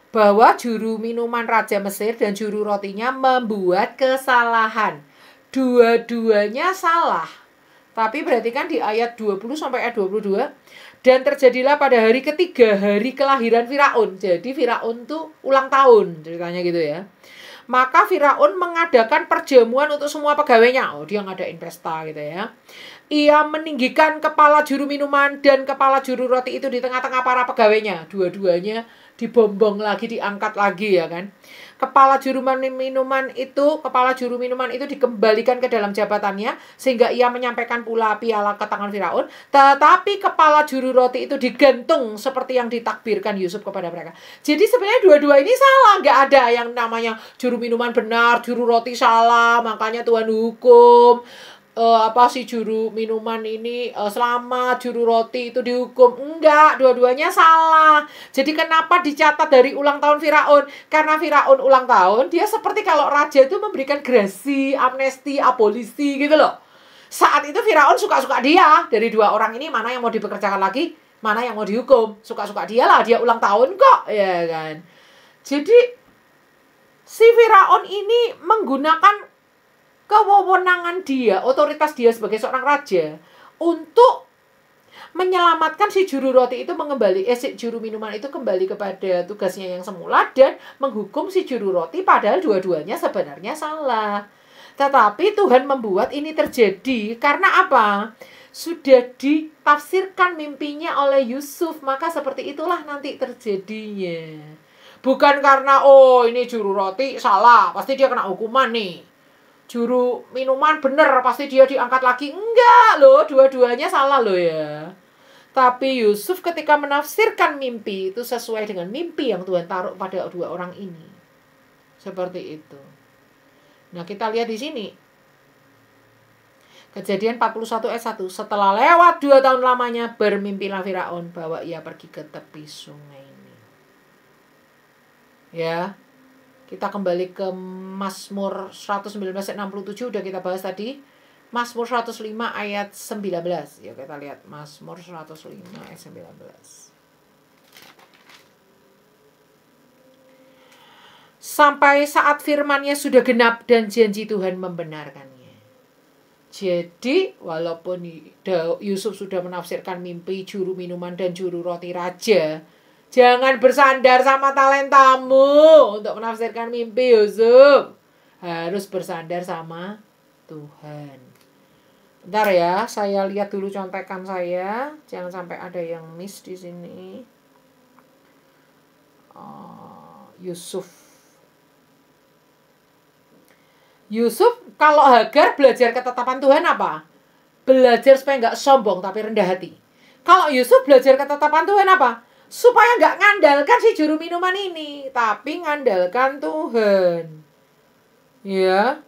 Bahwa juru minuman Raja Mesir dan juru rotinya membuat kesalahan. Dua-duanya salah. Tapi perhatikan di ayat 20 sampai ayat 22. Dan terjadilah pada hari ketiga, hari kelahiran Firaun. Jadi Firaun tuh ulang tahun, ceritanya gitu ya. Maka Firaun mengadakan perjamuan untuk semua pegawainya. Oh, dia ngadain pesta gitu ya. Ia meninggikan kepala juru minuman dan kepala juru roti itu di tengah-tengah para pegawainya. Dua-duanya dibombong lagi, diangkat lagi ya kan. Kepala juru minuman itu dikembalikan ke dalam jabatannya sehingga ia menyampaikan pula piala ke tangan Firaun. Tetapi kepala juru roti itu digantung seperti yang ditakbirkan Yusuf kepada mereka. Jadi sebenarnya dua-dua ini salah, nggak ada yang namanya juru minuman benar, juru roti salah, makanya Tuhan hukum. Si juru minuman ini selamat, juru roti itu dihukum. Enggak, dua-duanya salah. Jadi kenapa dicatat dari ulang tahun Firaun? Karena Firaun ulang tahun, dia seperti kalau raja itu memberikan grasi, amnesti, abolisi gitu loh. Saat itu Firaun suka-suka dia. Dari dua orang ini mana yang mau dipekerjakan lagi, mana yang mau dihukum. Suka-suka dia lah, dia ulang tahun kok, ya kan. Jadi si Firaun ini menggunakan kewenangan dia, otoritas dia sebagai seorang raja untuk menyelamatkan si juru roti itu si juru minuman itu kembali kepada tugasnya yang semula dan menghukum si juru roti, padahal dua-duanya sebenarnya salah. Tetapi Tuhan membuat ini terjadi karena apa? Sudah ditafsirkan mimpinya oleh Yusuf, maka seperti itulah nanti terjadinya. Bukan karena ini juru roti salah, pasti dia kena hukuman nih. Juru minuman bener, pasti dia diangkat lagi. Enggak loh, dua-duanya salah loh ya. Tapi Yusuf ketika menafsirkan mimpi itu sesuai dengan mimpi yang Tuhan taruh pada dua orang ini. Seperti itu. Nah, kita lihat di sini. Kejadian 41 ayat 1. Setelah lewat 2 tahun lamanya, bermimpilah Firaun bahwa ia pergi ke tepi sungai ini. Ya. Kita kembali ke Mazmur 119 ayat 67, udah kita bahas tadi. Mazmur 105 ayat 19. Yuk kita lihat Mazmur 105 ayat 19. Sampai saat firman-Nya sudah genap dan janji Tuhan membenarkannya. Jadi walaupun Yusuf sudah menafsirkan mimpi juru minuman dan juru roti raja, jangan bersandar sama talentamu untuk menafsirkan mimpi Yusuf. Harus bersandar sama Tuhan. Bentar ya, saya lihat dulu contekan saya. Jangan sampai ada yang miss di sini. Yusuf. Kalau Hagar belajar ketetapan Tuhan apa? Belajar supaya nggak sombong tapi rendah hati. Kalau Yusuf belajar ketetapan Tuhan apa? Supaya nggak ngandalkan si juru minuman ini, tapi ngandalkan Tuhan. Ya,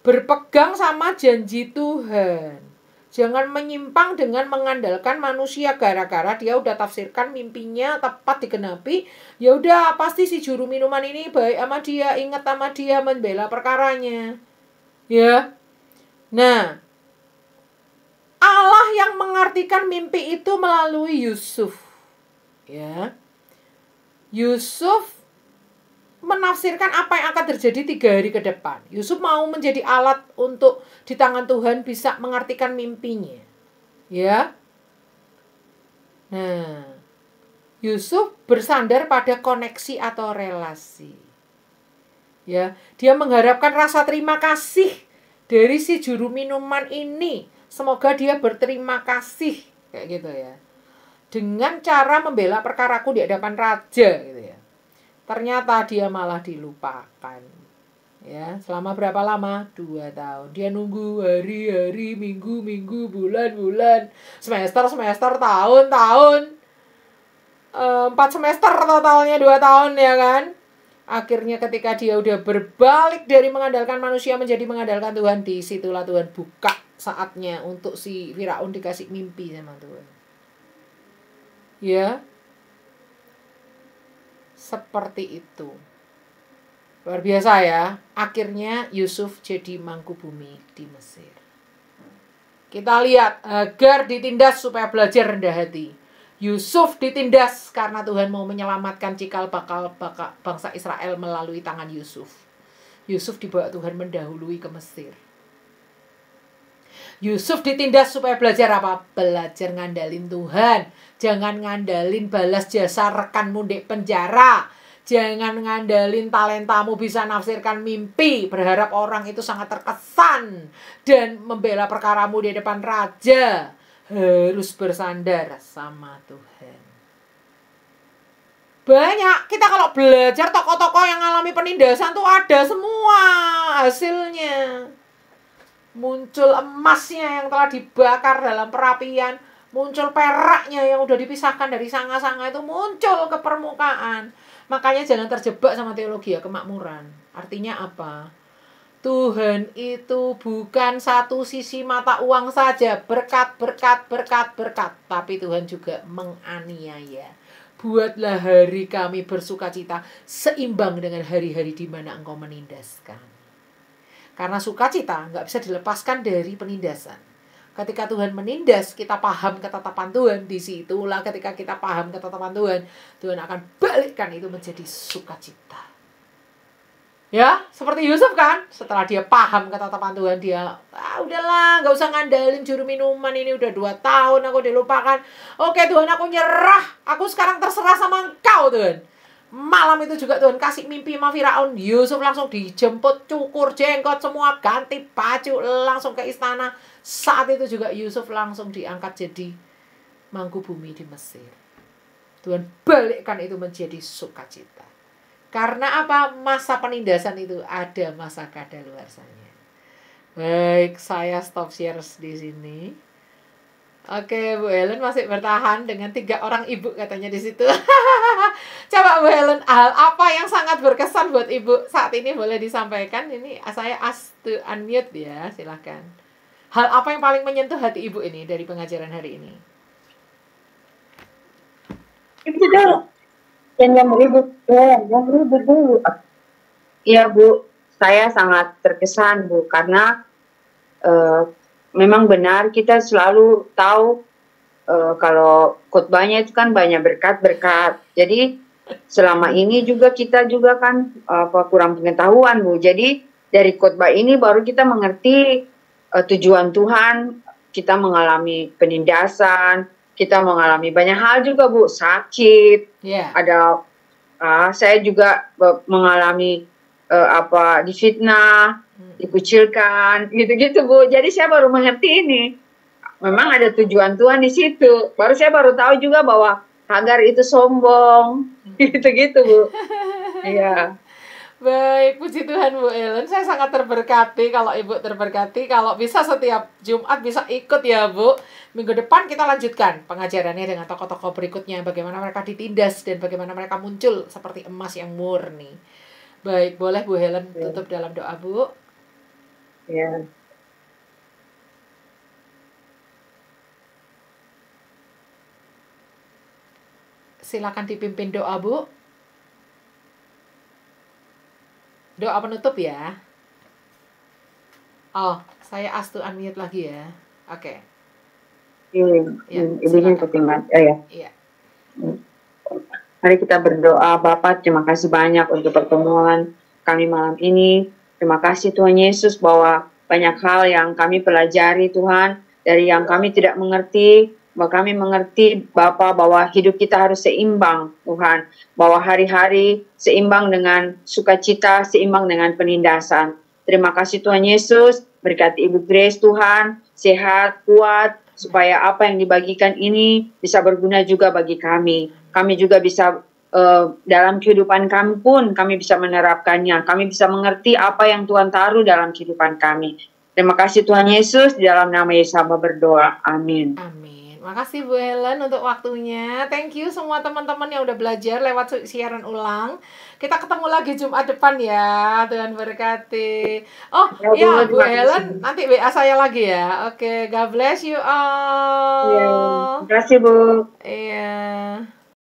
berpegang sama janji Tuhan. Jangan menyimpang dengan mengandalkan manusia gara-gara dia udah tafsirkan mimpinya tepat digenapi. Ya udah pasti si juru minuman ini baik sama dia, ingat sama dia, membela perkaranya. Ya. Nah, Allah yang mengartikan mimpi itu melalui Yusuf. Ya. Yusuf menafsirkan apa yang akan terjadi 3 hari ke depan. Yusuf mau menjadi alat untuk di tangan Tuhan bisa mengartikan mimpinya. Ya. Nah, Yusuf bersandar pada koneksi atau relasi. Ya, dia mengharapkan rasa terima kasih dari si juru minuman ini. Semoga dia berterima kasih kayak gitu ya. Dengan cara membela perkaraku di hadapan raja gitu ya. Ternyata dia malah dilupakan. Ya, selama berapa lama? 2 tahun. Dia nunggu hari-hari, minggu-minggu, bulan-bulan, semester-semester, tahun-tahun. 4 semester totalnya 2 tahun ya kan. Akhirnya ketika dia udah berbalik dari mengandalkan manusia menjadi mengandalkan Tuhan, disitulah Tuhan buka saatnya untuk si Firaun dikasih mimpi sama Tuhan. Ya. Seperti itu. Luar biasa ya. Akhirnya Yusuf jadi mangku bumi di Mesir. Kita lihat Hagar ditindas supaya belajar rendah hati. Yusuf ditindas karena Tuhan mau menyelamatkan cikal bakal bangsa Israel melalui tangan Yusuf. Yusuf dibawa Tuhan mendahului ke Mesir. Yusuf ditindas supaya belajar apa? Belajar ngandalin Tuhan. Jangan ngandalin balas jasa rekanmu di penjara. Jangan ngandalin talentamu bisa nafsirkan mimpi. Berharap orang itu sangat terkesan. Dan membela perkaramu di depan raja. Harus bersandar sama Tuhan. Banyak. Kita kalau belajar tokoh-tokoh yang mengalami penindasan tuh ada semua hasilnya. Muncul emasnya yang telah dibakar dalam perapian, muncul peraknya yang udah dipisahkan dari sanga-sanga itu muncul ke permukaan. Makanya jangan terjebak sama teologi ya kemakmuran. Artinya apa? Tuhan itu bukan satu sisi mata uang saja, berkat, berkat, berkat, berkat. Tapi Tuhan juga menganiaya. Buatlah hari kami bersukacita seimbang dengan hari-hari di mana engkau menindaskan. Karena sukacita nggak bisa dilepaskan dari penindasan. Ketika Tuhan menindas, kita paham ketetapan Tuhan. Disitulah ketika kita paham ketetapan Tuhan, Tuhan akan balikkan itu menjadi sukacita. Ya, seperti Yusuf kan. Setelah dia paham ketetapan Tuhan, dia, udahlah, nggak usah ngandalin juru minuman ini. Udah 2 tahun aku dilupakan. Oke Tuhan, aku nyerah. Aku sekarang terserah sama engkau Tuhan. Malam itu juga Tuhan kasih mimpi sama Firaun. Yusuf langsung dijemput, cukur jenggot semua, ganti baju, langsung ke istana. Saat itu juga Yusuf langsung diangkat jadi mangku bumi di Mesir. Tuhan balikkan itu menjadi sukacita. Karena apa? Masa penindasan itu ada masa kadaluarsanya. Baik, saya stop share di sini. Oke, Bu Helen masih bertahan dengan 3 orang ibu katanya di situ. Coba Bu Helen, hal apa yang sangat berkesan buat ibu saat ini boleh disampaikan? Ini saya ask to unmute ya, silahkan. Hal apa yang paling menyentuh hati ibu ini dari pengajaran hari ini? Ibu dulu. Yang ibu dulu. Iya Bu, saya sangat terkesan Bu karena memang benar kita selalu tahu kalau khotbahnya itu kan banyak berkat-berkat. Jadi selama ini juga kita juga kan kurang pengetahuan Bu. Jadi dari khotbah ini baru kita mengerti tujuan Tuhan. Kita mengalami penindasan, kita mengalami banyak hal juga Bu, sakit. Yeah. Ada saya juga mengalami difitnah, dikucilkan, gitu-gitu Bu. Jadi saya baru mengerti ini. Memang ada tujuan Tuhan di situ. Saya baru tahu juga bahwa Hagar itu sombong, gitu-gitu Bu. Iya. Baik, puji Tuhan Bu Ellen. Saya sangat terberkati kalau Ibu terberkati. Kalau bisa setiap Jumat bisa ikut ya Bu. Minggu depan kita lanjutkan pengajarannya dengan tokoh-tokoh berikutnya. Bagaimana mereka ditindas dan bagaimana mereka muncul seperti emas yang murni. Baik, boleh Bu Helen tutup dalam doa Bu. Ya. Silakan dipimpin doa Bu. Doa penutup ya. Oh, saya ask to unmute lagi ya. Oke. Ibunya ketinggalan. Ya. Iya. Mari kita berdoa. Bapak, terima kasih banyak untuk pertemuan kami malam ini. Terima kasih Tuhan Yesus bahwa banyak hal yang kami pelajari Tuhan, dari yang kami tidak mengerti, bahwa kami mengerti Bapa bahwa hidup kita harus seimbang Tuhan, bahwa hari-hari seimbang dengan sukacita, seimbang dengan penindasan. Terima kasih Tuhan Yesus, berkati Ibu Grace Tuhan, sehat, kuat, supaya apa yang dibagikan ini bisa berguna juga bagi kami. Kami juga bisa dalam kehidupan kami pun kami bisa menerapkannya. Kami bisa mengerti apa yang Tuhan taruh dalam kehidupan kami. Terima kasih Tuhan Yesus, di dalam nama Yesus hamba berdoa. Amin. Amin. Makasih Bu Helen untuk waktunya. Thank you semua teman-teman yang udah belajar lewat siaran ulang. Kita ketemu lagi Jumat depan ya. Tuhan berkati. Oh ya Bu Helen, nanti WA saya lagi ya. Oke, God bless you all. Terima kasih Bu. Iya.